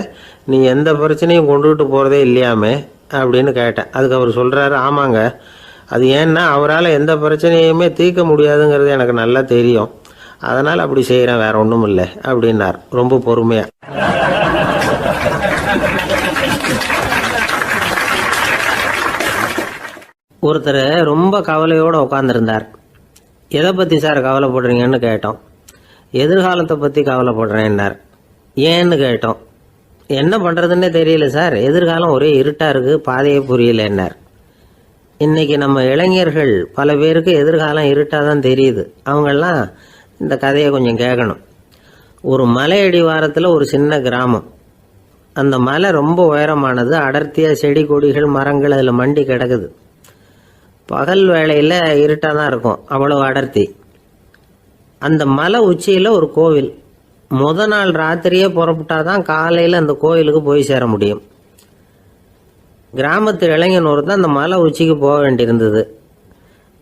நீ எந்த பிரச்சனையும் கொண்டுகிட்டு போகிறதே இல்லையாமே அப்படின்னு கேட்டேன். அதுக்கு அவர் சொல்கிறாரு, ஆமாங்க, அது ஏன்னா அவரால் எந்த பிரச்சனையுமே தீர்க்க முடியாதுங்கிறது எனக்கு நல்லா தெரியும், அதனால் அப்படி செய்கிறேன், வேற ஒன்றும் இல்லை அப்படின்னார் ரொம்ப பொறுமையாக. ஒருத்தர் ரொம்ப கவலையோடு உட்காந்துருந்தார். எதை பற்றி சார் கவலைப்படுறீங்கன்னு கேட்டோம். எதிர்காலத்தை பற்றி கவலைப்படுறேன்னார். ஏன்னு கேட்டோம். என்ன பண்ணுறதுன்னே தெரியல சார், எதிர்காலம் ஒரே இருட்டாக இருக்குது, பாதையே புரியலன்னார். இன்றைக்கி நம்ம இளைஞர்கள் பல பேருக்கு எதிர்காலம் இருட்டாக தான் தெரியுது. அவங்கெல்லாம் இந்த கதையை கொஞ்சம் கேட்கணும். ஒரு மலை அடிவாரத்தில் ஒரு சின்ன கிராமம். அந்த மலை ரொம்ப உயரமானது. அடர்த்தியாக செடி கொடிகள் மரங்கள் அதில் மண்டி கிடக்குது. பகல் வேளையில் இருட்டாக தான் இருக்கும், அவ்வளோ அடர்த்தி. அந்த மலை உச்சியில் ஒரு கோவில். நாள் ராத்திரியே புறப்பட்டாதான் காலையில் அந்த கோயிலுக்கு போய் சேர முடியும். கிராமத்து இளைஞன் ஒருத்தன் அந்த மலை உச்சிக்கு போக வேண்டியிருந்தது.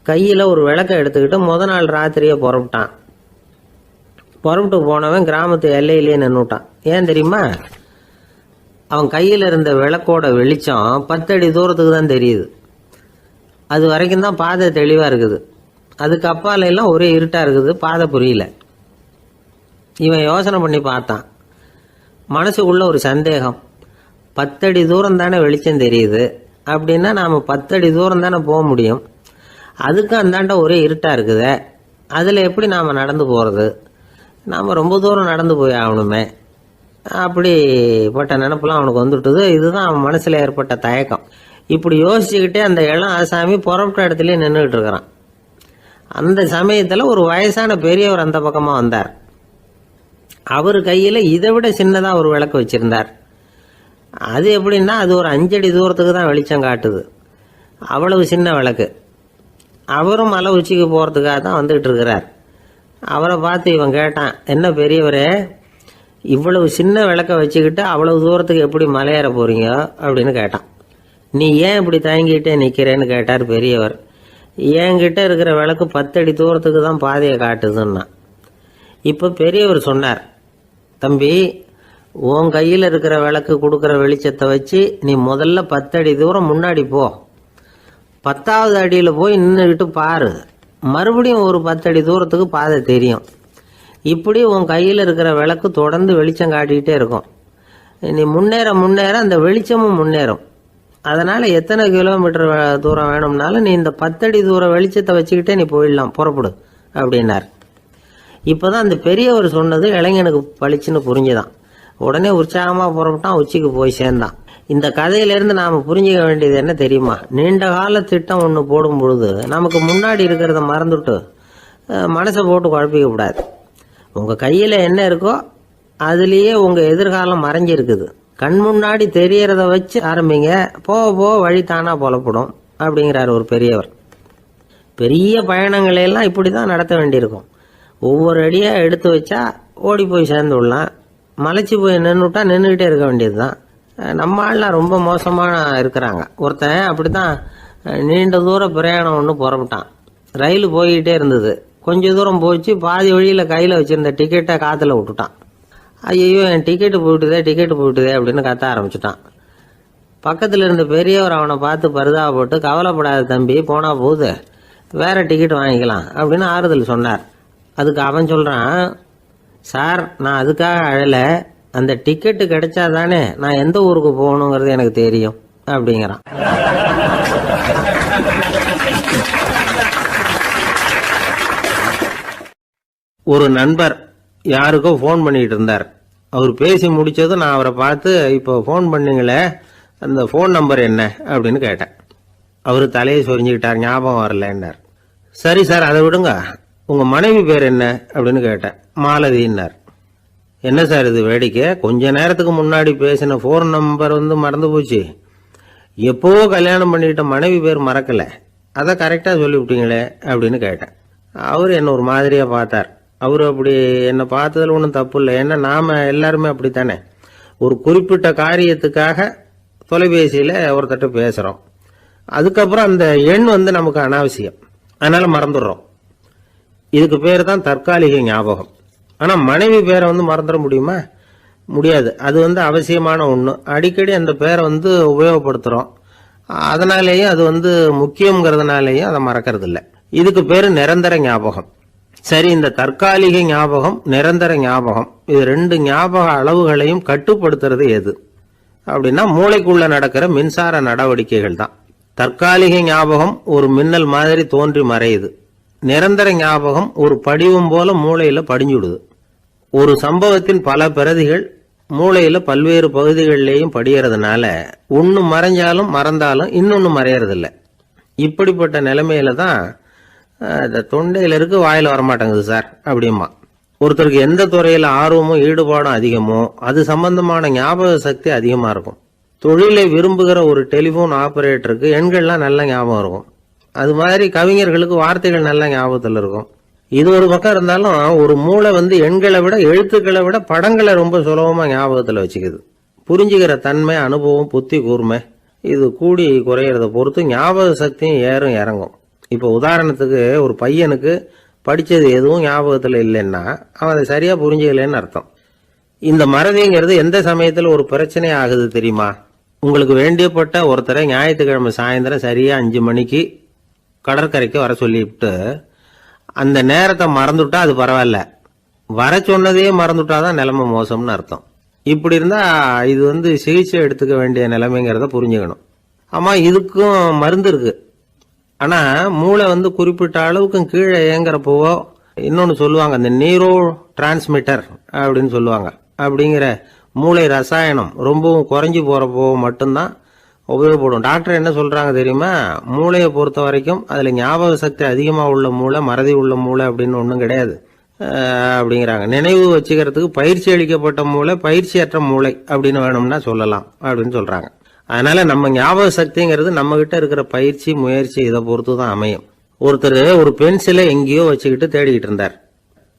கையில் ஒரு விளக்கை எடுத்துக்கிட்டு நாள் ராத்திரியே புறப்பட்டான். புறப்பட்டு போனவன் கிராமத்து எல்லையிலேயே நின்றுட்டான். ஏன் தெரியுமா? அவன் கையில் இருந்த விளக்கோட வெளிச்சம் 10 அடி தூரத்துக்கு தான் தெரியுது. அது வரைக்கும் தான் பாதை தெளிவாக இருக்குது. அதுக்கு அப்பால எல்லாம் ஒரே இருட்டாக இருக்குது, பாதை புரியல. இவன் யோசனை பண்ணி பார்த்தான். மனசுக்குள்ள ஒரு சந்தேகம். 10 அடி தூரம் தானே வெளிச்சம் தெரியுது, அப்படின்னா நாம் 10 அடி தூரம் தானே போக முடியும். அதுக்கும் அந்தாண்ட ஒரே இருட்டாக இருக்குது, அதில் எப்படி நாம் நடந்து போகிறது? நாம் ரொம்ப தூரம் நடந்து போய் ஆகணுமே. அப்படிப்பட்ட நினப்பெல்லாம் அவனுக்கு வந்துவிட்டது. இதுதான் அவன் மனசில் ஏற்பட்ட தயக்கம். இப்படி யோசிச்சுக்கிட்டே அந்த இளம் ஆசாமி புறப்பட்ட இடத்துலயே நின்றுக்கிட்டு இருக்கிறான். அந்த சமயத்தில் ஒரு வயசான பெரியவர் அந்த பக்கமாக வந்தார். அவர் கையில் இதை விட சின்னதாக ஒரு விளக்கு வச்சுருந்தார். அது எப்படின்னா அது ஒரு 5 அடி தூரத்துக்கு தான் வெளிச்சம் காட்டுது, அவ்வளவு சின்ன விளக்கு. அவரும் மலை உச்சிக்கு போகிறதுக்காக தான் வந்துகிட்டு இருக்கிறார். அவரை பார்த்து இவன் கேட்டான், என்ன பெரியவரே, இவ்வளவு சின்ன விளக்கை வச்சுக்கிட்டு அவ்வளவு தூரத்துக்கு எப்படி மலையேற போகிறீங்க அப்படின்னு கேட்டான். நீ ஏன் இப்படி தயங்கிட்டே நிற்கிறேன்னு கேட்டார் பெரியவர். என்கிட்ட இருக்கிற விளக்கு 10 அடி தூரத்துக்கு தான் பாதையை காட்டுதுன்னா. இப்போ பெரியவர் சொன்னார், தம்பி, உன் கையில் இருக்கிற விளக்கு கொடுக்குற வெளிச்சத்தை வச்சு நீ முதல்ல 10 அடி தூரம் முன்னாடி போ. 10வது அடியில் போய் நின்றுக்கிட்டு பாரு, மறுபடியும் ஒரு 10 அடி தூரத்துக்கு பாதை தெரியும். இப்படி உன் கையில் இருக்கிற விளக்கு தொடர்ந்து வெளிச்சம் காட்டிக்கிட்டே இருக்கும். நீ முன்னேற முன்னேற அந்த வெளிச்சமும் முன்னேறும். அதனால் எத்தனை கிலோமீட்டர் தூரம் வேணும்னாலும் நீ இந்த 10 அடி தூரம் வெளிச்சத்தை வச்சுக்கிட்டே நீ போயிடலாம், புறப்படு அப்படின்னார். இப்போ தான் அந்த பெரியவர் சொன்னது இளைஞனுக்கு பளிச்சுன்னு புரிஞ்சுதான். உடனே உற்சாகமாக புறப்பட்டான், உச்சிக்கு போய் சேர்ந்தான். இந்த கதையிலேருந்து நாம் புரிஞ்சிக்க வேண்டியது என்ன தெரியுமா? நீண்ட கால திட்டம் ஒன்று போடும் பொழுது நமக்கு முன்னாடி இருக்கிறத மறந்துட்டு மனசை போட்டு குழப்பிக்க கூடாது. உங்கள் கையில் என்ன இருக்கோ அதுலேயே உங்கள் எதிர்காலம் மறைஞ்சிருக்குது. கண் முன்னாடி தெரியறத வச்சு ஆரம்பிங்க, போக போக வழி தானாக புலப்படும் அப்படிங்கிறார் ஒரு பெரியவர். பெரிய பயணங்களையெல்லாம் இப்படி தான் நடத்த வேண்டியிருக்கும். ஒவ்வொரு அடியாக எடுத்து வச்சா ஓடி போய் சேர்ந்து விடலாம். மலைச்சி போய் நின்றுட்டா நின்றுக்கிட்டே இருக்க வேண்டியது தான். நம்ம ஆள்லாம் ரொம்ப மோசமாக இருக்கிறாங்க. ஒருத்தன் அப்படி தான் நீண்ட தூர பிரயாணம் ஒன்று புறப்பட்டான். ரயில் போய்கிட்டே இருந்தது. கொஞ்சம் தூரம் போச்சு, பாதி வழியில் கையில் வச்சுருந்த டிக்கெட்டை காற்றுல விட்டுட்டான். ஐயோ, என் டிக்கெட்டு போயிட்டுதே அப்படின்னு கத்த ஆரம்பிச்சுட்டான். பக்கத்தில் இருந்த பெரியவர் அவனை பார்த்து பரிதாபப்பட்டு, கவலைப்படாத தம்பி, போனால் போகுது, வேற டிக்கெட் வாங்கிக்கலாம் அப்படின்னு ஆறுதல் சொன்னார். அதுக்கு அவன் சொல்கிறான், சார், நான் அதுக்காக அழலை, அந்த டிக்கெட்டு கிடைச்சா தானே நான் எந்த ஊருக்கு போகணுங்கிறது எனக்கு தெரியும் அப்படிங்கிறான். ஒரு நண்பர் யாருக்கோ ஃபோன் பண்ணிட்டு இருந்தார். அவர் பேசி முடிச்சதும் நான் அவரை பார்த்து, இப்போ ஃபோன் பண்ணீங்களே, அந்த ஃபோன் நம்பர் என்ன அப்படின்னு கேட்டேன். அவர் தலையை சொரிஞ்சுக்கிட்டார், ஞாபகம் வரலன்னார். சரி சார், அதை விடுங்க, உங்கள் மனைவி பேர் என்ன அப்படின்னு கேட்டேன். மாலதின்னார். என்ன சார் இது வேடிக்கை, கொஞ்ச நேரத்துக்கு முன்னாடி பேசின ஃபோன் நம்பர் மறந்து போச்சு. எப்போவோ கல்யாணம் பண்ணிக்கிட்ட மனைவி பேர் மறக்கலை, அதை கரெக்டாக சொல்லிவிட்டீங்களே அப்படின்னு கேட்டேன். அவர் என்ன ஒரு மாதிரியாக பார்த்தார். அவர் அப்படி என்னை பார்த்ததில் ஒன்றும் தப்பு இல்லை. ஏன்னா நாம் எல்லாருமே அப்படித்தானே. ஒரு குறிப்பிட்ட காரியத்துக்காக தொலைபேசியில் ஒருத்தட்ட பேசுகிறோம். அதுக்கப்புறம் அந்த எண் நமக்கு அனாவசியம், அதனால் மறந்துடுறோம். இதுக்கு பேர் தான் தற்காலிக ஞாபகம். ஆனால் மனைவி பேரை மறந்துட முடியுமா? முடியாது. அது அவசியமான ஒன்று. அடிக்கடி அந்த பேரை உபயோகப்படுத்துகிறோம். அதனாலேயும் அது முக்கியங்கிறதுனாலேயும் அதை மறக்கிறது இல்லை. இதுக்கு பேர் நிரந்தர ஞாபகம். சரி, இந்த தற்காலிக ஞாபகம், நிரந்தர ஞாபகம், இது ரெண்டு ஞாபக அளவுகளையும் கட்டுப்படுத்துறது எது அப்படின்னா மூளைக்குள்ள நடக்கிற மின்சார நடவடிக்கைகள் தான். தற்காலிக ஞாபகம் ஒரு மின்னல் மாதிரி தோன்றி மறையுது. நிரந்தர ஞாபகம் ஒரு படிவம் போல மூளையில படிஞ்சுடுது. ஒரு சம்பவத்தின் பல பிரதிகள் மூளையில பல்வேறு பகுதிகளிலேயும் படியறதுனால ஒன்னு மறைஞ்சாலும் மறந்தாலும் இன்னொன்னு மறையறதில்லை. இப்படிப்பட்ட நிலைமையில தான் தொண்டையில இருக்கு, வாயில வரமாட்டேங்குது சார் அப்படிமா. ஒருத்தருக்கு எந்த துறையில ஆர்வமும் ஈடுபாடும் அதிகமோ அது சம்பந்தமான ஞாபக சக்தி அதிகமா இருக்கும். தொழிலை விரும்புகிற ஒரு டெலிபோன் ஆபரேட்டருக்கு எண்கள்லாம் நல்ல ஞாபகம் இருக்கும். அது மாதிரி கவிஞர்களுக்கு வார்த்தைகள் நல்ல ஞாபகத்தில் இருக்கும். இது ஒரு பக்கம் இருந்தாலும் ஒரு மூளை எண்களை விட எழுத்துக்களை விட படங்களை ரொம்ப சுலபமா ஞாபகத்தில் வச்சுக்குது. புரிஞ்சுக்கிற தன்மை, அனுபவம், புத்தி கூர்மை இது கூடி குறையிறத பொறுத்து ஞாபக சக்தியும் ஏறும் இறங்கும். இப்போ உதாரணத்துக்கு ஒரு பையனுக்கு படித்தது எதுவும் ஞாபகத்தில் இல்லைன்னா அவன் அதை சரியாக புரிஞ்சுக்கலன்னு அர்த்தம். இந்த மறதிங்கிறது எந்த சமயத்தில் ஒரு பிரச்சனை ஆகுது தெரியுமா? உங்களுக்கு வேண்டியப்பட்ட ஒருத்தரை ஞாயிற்றுக்கிழமை சாயந்தரம் சரியாக 5 மணிக்கு கடற்கரைக்கு வர சொல்லிவிட்டு அந்த நேரத்தை மறந்துட்டா அது பரவாயில்ல, வர சொன்னதையே மறந்துட்டாதான் நிலைமை மோசம்னு அர்த்தம். இப்படி இருந்தால் இது சிகிச்சை எடுத்துக்க வேண்டிய நிலைமைங்கிறத புரிஞ்சுக்கணும். ஆமாம், இதுக்கும் மருந்து இருக்கு. ஆனால் மூளை குறிப்பிட்ட அளவுக்கும் கீழே இயங்குறப்போவோ இன்னொன்று சொல்லுவாங்க, இந்த நியூரோ டிரான்ஸ்மிட்டர் அப்படின்னு சொல்லுவாங்க. அப்படிங்கிற மூளை ரசாயனம் ரொம்பவும் குறைஞ்சி போகிறப்போ மட்டும்தான் உபயோகப்படும். டாக்டர் என்ன சொல்கிறாங்க தெரியுமா? மூளையை பொறுத்த வரைக்கும் அதில் ஞாபக சக்தி அதிகமாக உள்ள மூளை, மறதி உள்ள மூளை அப்படின்னு ஒன்றும் கிடையாது அப்படிங்கிறாங்க. நினைவு வச்சுக்கிறதுக்கு பயிற்சி அளிக்கப்பட்ட மூளை, பயிற்சியற்ற மூளை அப்படின்னு வேணும்னா சொல்லலாம் அப்படின்னு சொல்கிறாங்க. அதனால நம்ம ஞாபக சக்திங்கிறது நம்ம கிட்ட இருக்கிற பயிற்சி, முயற்சி இதை பொறுத்து தான் அமையும். ஒருத்தர் ஒரு பென்சிலை எங்கேயோ வச்சுக்கிட்டு தேடிக்கிட்டு இருந்தார்.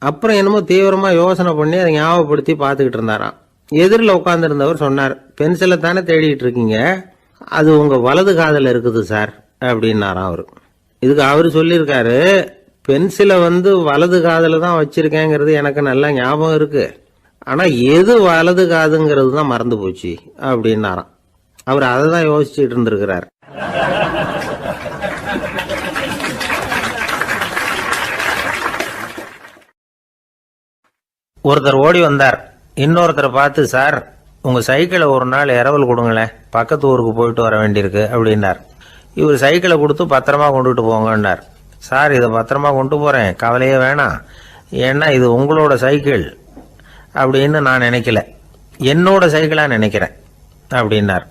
அப்புறம் என்னமோ தீவிரமா யோசனை பண்ணி அதை ஞாபகப்படுத்தி பார்த்துக்கிட்டு இருந்தாராம். எதிரில் உட்காந்துருந்தவர் சொன்னார், பென்சிலை தானே தேடிக்கிட்டு இருக்கீங்க, அது உங்க வலது காதில் இருக்குது சார் அப்படின்னாராம் அவரு. இதுக்கு அவரு சொல்லியிருக்காரு, பென்சிலை வலது காதில் தான் வச்சிருக்கேங்கிறது எனக்கு நல்லா ஞாபகம் இருக்கு, ஆனா எது வலது காதுங்கிறது தான் மறந்து போச்சு அப்படின்னாராம். அவர் அதை தான் யோசிச்சுட்டு இருந்திருக்கிறார். ஒருத்தர் ஓடி வந்தார். இன்னொருத்தரை பார்த்து, சார் உங்க சைக்கிளை ஒரு நாள் இரவல் கொடுங்களேன், பக்கத்து ஊருக்கு போயிட்டு வர வேண்டியிருக்கு அப்படின்னார். இவர் சைக்கிளை கொடுத்து பத்திரமா கொண்டுட்டு போங்கன்னார். சார் இதை பத்திரமா கொண்டு போறேன், கவலையே வேணாம், ஏன்னா இது உங்களோட சைக்கிள் அப்படின்னு நான் நினைக்கல, என்னோட சைக்கிளா நினைக்கிறேன் அப்படின்னார்.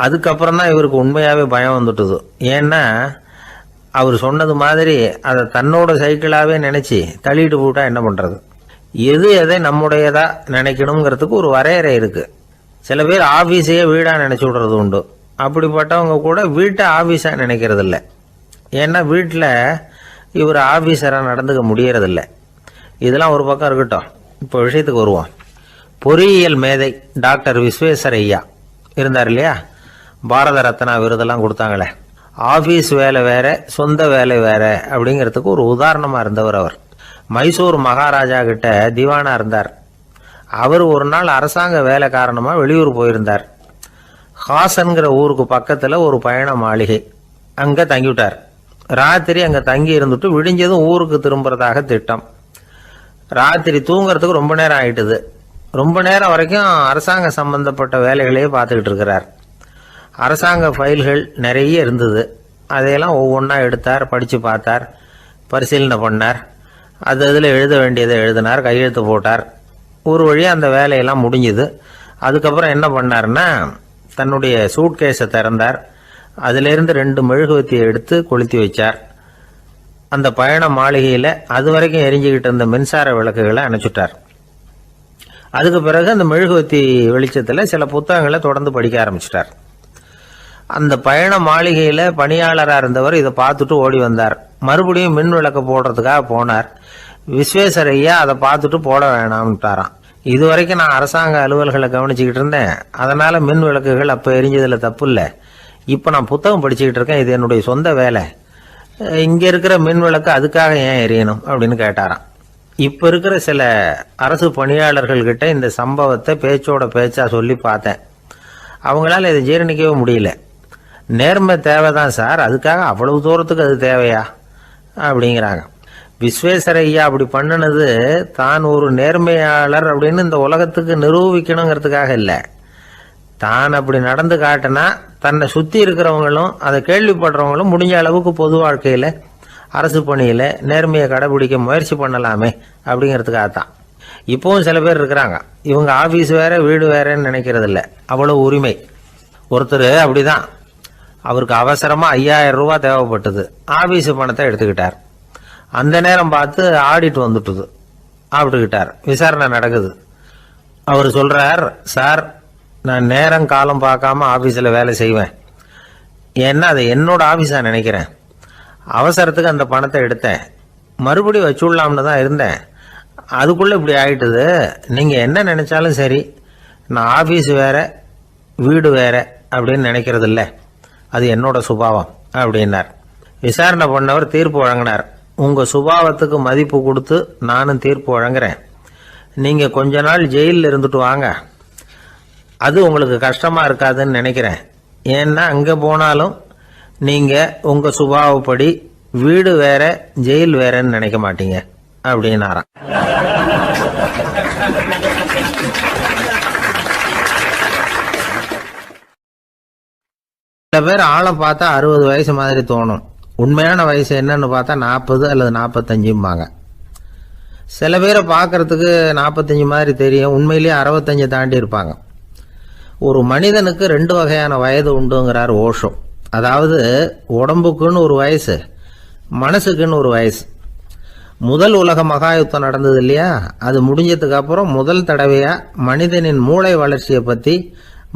அதுக்கப்புறம் தான் இவருக்கு உண்மையாகவே பயம் வந்துட்டுது. ஏன்னா அவர் சொன்னது மாதிரி அதை தன்னோட சைக்கிளாகவே நினச்சி தள்ளிட்டு போட்டா என்ன பண்ணுறது? எது எதை நம்முடையதா நினைக்கணுங்கிறதுக்கு ஒரு வரையறை இருக்குது. சில பேர் ஆஃபீஸையே வீடாக நினச்சி விடுறது உண்டு. அப்படிப்பட்டவங்க கூட வீட்டை ஆஃபீஸாக நினைக்கிறது இல்லை. ஏன்னா வீட்டில் இவர் ஆஃபீஸராக நடந்துக்க முடியறதில்லை. இதெல்லாம் ஒரு பக்கம் இருக்கட்டும், இப்போ விஷயத்துக்கு வருவோம். பொறியியல் மேதை டாக்டர் விஸ்வேஸ்வரய்யா இருந்தார் இல்லையா, பாரத ரத்னா விருதெல்லாம் கொடுத்தாங்களே. ஆஃபீஸ் வேலை வேற, சொந்த வேலை வேற அப்படிங்கிறதுக்கு ஒரு உதாரணமாக இருந்தவர் அவர். மைசூர் மகாராஜா கிட்ட திவானா இருந்தார். அவர் ஒரு நாள் அரசாங்க வேலை காரணமாக வெளியூர் போயிருந்தார். ஹாசன்கிற ஊருக்கு பக்கத்தில் ஒரு பயண மாளிகை, அங்கே தங்கிவிட்டார். ராத்திரி அங்கே தங்கி இருந்துட்டு விடிஞ்சதும் ஊருக்கு திரும்புறதாக திட்டம். ராத்திரி தூங்குறதுக்கு ரொம்ப நேரம் ஆயிட்டுது. ரொம்ப நேரம் வரைக்கும் அரசாங்க சம்பந்தப்பட்ட வேலைகளையே பார்த்துக்கிட்டு இருக்கிறார். அரசாங்க ஃபைல்கள் நிறைய இருந்தது. அதையெல்லாம் ஒவ்வொன்றா எடுத்தார், படித்து பார்த்தார், பரிசீலனை பண்ணார். அதில் எழுத வேண்டியதை எழுதினார், கையெழுத்து போட்டார். ஒரு வழியாக அந்த வேலையெல்லாம் முடிஞ்சுது. அதுக்கப்புறம் என்ன பண்ணார்னா, தன்னுடைய சூட்கேஸை திறந்தார். அதிலிருந்து 2 மெழுகுவத்தியை எடுத்து கொளுத்தி வச்சார். அந்த பயண மாளிகையில் அது வரைக்கும் எரிஞ்சுக்கிட்டு இருந்த மின்சார விளக்குகளை அணைச்சுட்டார். அதுக்கு பிறகு அந்த மெழுகுவத்தி வெளிச்சத்தில் சில புத்தகங்களை தொடர்ந்து படிக்க ஆரம்பிச்சிட்டார். அந்த பயண மாளிகையில் பணியாளராக இருந்தவர் இதை பார்த்துட்டு ஓடி வந்தார். மறுபடியும் மின் விளக்கு போடுறதுக்காக போனார். விஸ்வேஸ்வரையா அதை பார்த்துட்டு போட வேணாம்ட்டாராம். இது வரைக்கும் நான் அரசாங்க அலுவல்களை கவனிச்சுக்கிட்டு இருந்தேன், அதனால மின் விளக்குகள் அப்போ எரிஞ்சதுல தப்பு இல்லை. இப்போ நான் புத்தகம் படிச்சுக்கிட்டு இருக்கேன், இது என்னுடைய சொந்த வேலை. இங்கே இருக்கிற மின் விளக்கு அதுக்காக ஏன் எரியணும் அப்படின்னு கேட்டாராம். இப்போ இருக்கிற சில அரசு பணியாளர்கள்கிட்ட இந்த சம்பவத்தை பேச்சோட பேச்சா சொல்லி பார்த்தேன். அவங்களால இதை ஜீரணிக்கவே முடியல. நேர்மை தேவைதான் சார், அதுக்காக அவ்வளவு தூரத்துக்கு அது தேவையா அப்படிங்கிறாங்க. விஸ்வேஸ்வரையா அப்படி பண்ணினது தான் ஒரு நேர்மையாளர் அப்படின்னு இந்த உலகத்துக்கு நிரூபிக்கணுங்கிறதுக்காக இல்லை. தான் அப்படி நடந்து காட்டினா தன்னை சுற்றி இருக்கிறவங்களும் அதை கேள்விப்படுறவங்களும் முடிஞ்ச அளவுக்கு பொது வாழ்க்கையில் அரசு பணியில் நேர்மையை கடைபிடிக்க முயற்சி பண்ணலாமே அப்படிங்கிறதுக்காகத்தான். இப்போவும் சில பேர் இருக்கிறாங்க, இவங்க ஆஃபீஸ் வேற வீடு வேறன்னு நினைக்கிறது இல்லை, அவ்வளோ உரிமை. ஒருத்தர் அப்படிதான், அவருக்கு அவசரமாக 5000 ரூபா தேவைப்பட்டது, ஆஃபீஸ் பணத்தை எடுத்துக்கிட்டார். அந்த நேரம் பார்த்து ஆடிட் வந்துட்டுது, ஆப்பிட்டுக்கிட்டார். விசாரணை நடக்குது. அவர் சொல்றார், சார் நான் நேரம் காலம் பார்க்காம ஆஃபீஸில் வேலை செய்வேன், ஏன்னா அதை என்னோட ஆஃபீஸாக நினைக்கிறேன். அவசரத்துக்கு அந்த பணத்தை எடுத்தேன், மறுபடியும் வச்சுடலாம்னு தான் இருந்தேன், அதுக்குள்ளே இப்படி ஆகிட்டுது. நீங்கள் என்ன நினச்சாலும் சரி, நான் ஆஃபீஸ் வேற வீடு வேற அப்படின்னு நினைக்கிறது இல்லை, அது என்னோட சுபாவம் அப்படின்னார். விசாரணை பண்ணவர் தீர்ப்பு வழங்கினார். உங்கள் சுபாவத்துக்கு மதிப்பு கொடுத்து நானும் தீர்ப்பு வழங்குறேன். நீங்கள் கொஞ்ச நாள் ஜெயிலில் இருந்துட்டு வாங்க, அது உங்களுக்கு கஷ்டமாக இருக்காதுன்னு நினைக்கிறேன். ஏன்னா அங்கே போனாலும் நீங்கள் உங்கள் சுபாவப்படி வீடு வேற ஜெயில் வேறன்னு நினைக்க மாட்டீங்க அப்படின்னாராம். சில பேர் ஆளை பார்த்தா 60 வயசு மாதிரி தோணும், உண்மையான வயசு என்னன்னு பார்த்தா 40 அல்லது 45. சில பேரை பார்க்கறதுக்கு 45 மாதிரி தெரியும், உண்மையிலேயே 65 தாண்டி இருப்பாங்க. ஒரு மனிதனுக்கு 2 வகையான வயது உண்டுங்கிறார் ஓஷோ. அதாவது உடம்புக்குன்னு ஒரு வயசு, மனசுக்குன்னு ஒரு வயசு. முதல் உலக மகாயுத்தம் நடந்தது இல்லையா, அது முடிஞ்சதுக்கு அப்புறம் முதல் தடவையா மனிதனின் மூளை வளர்ச்சியை பற்றி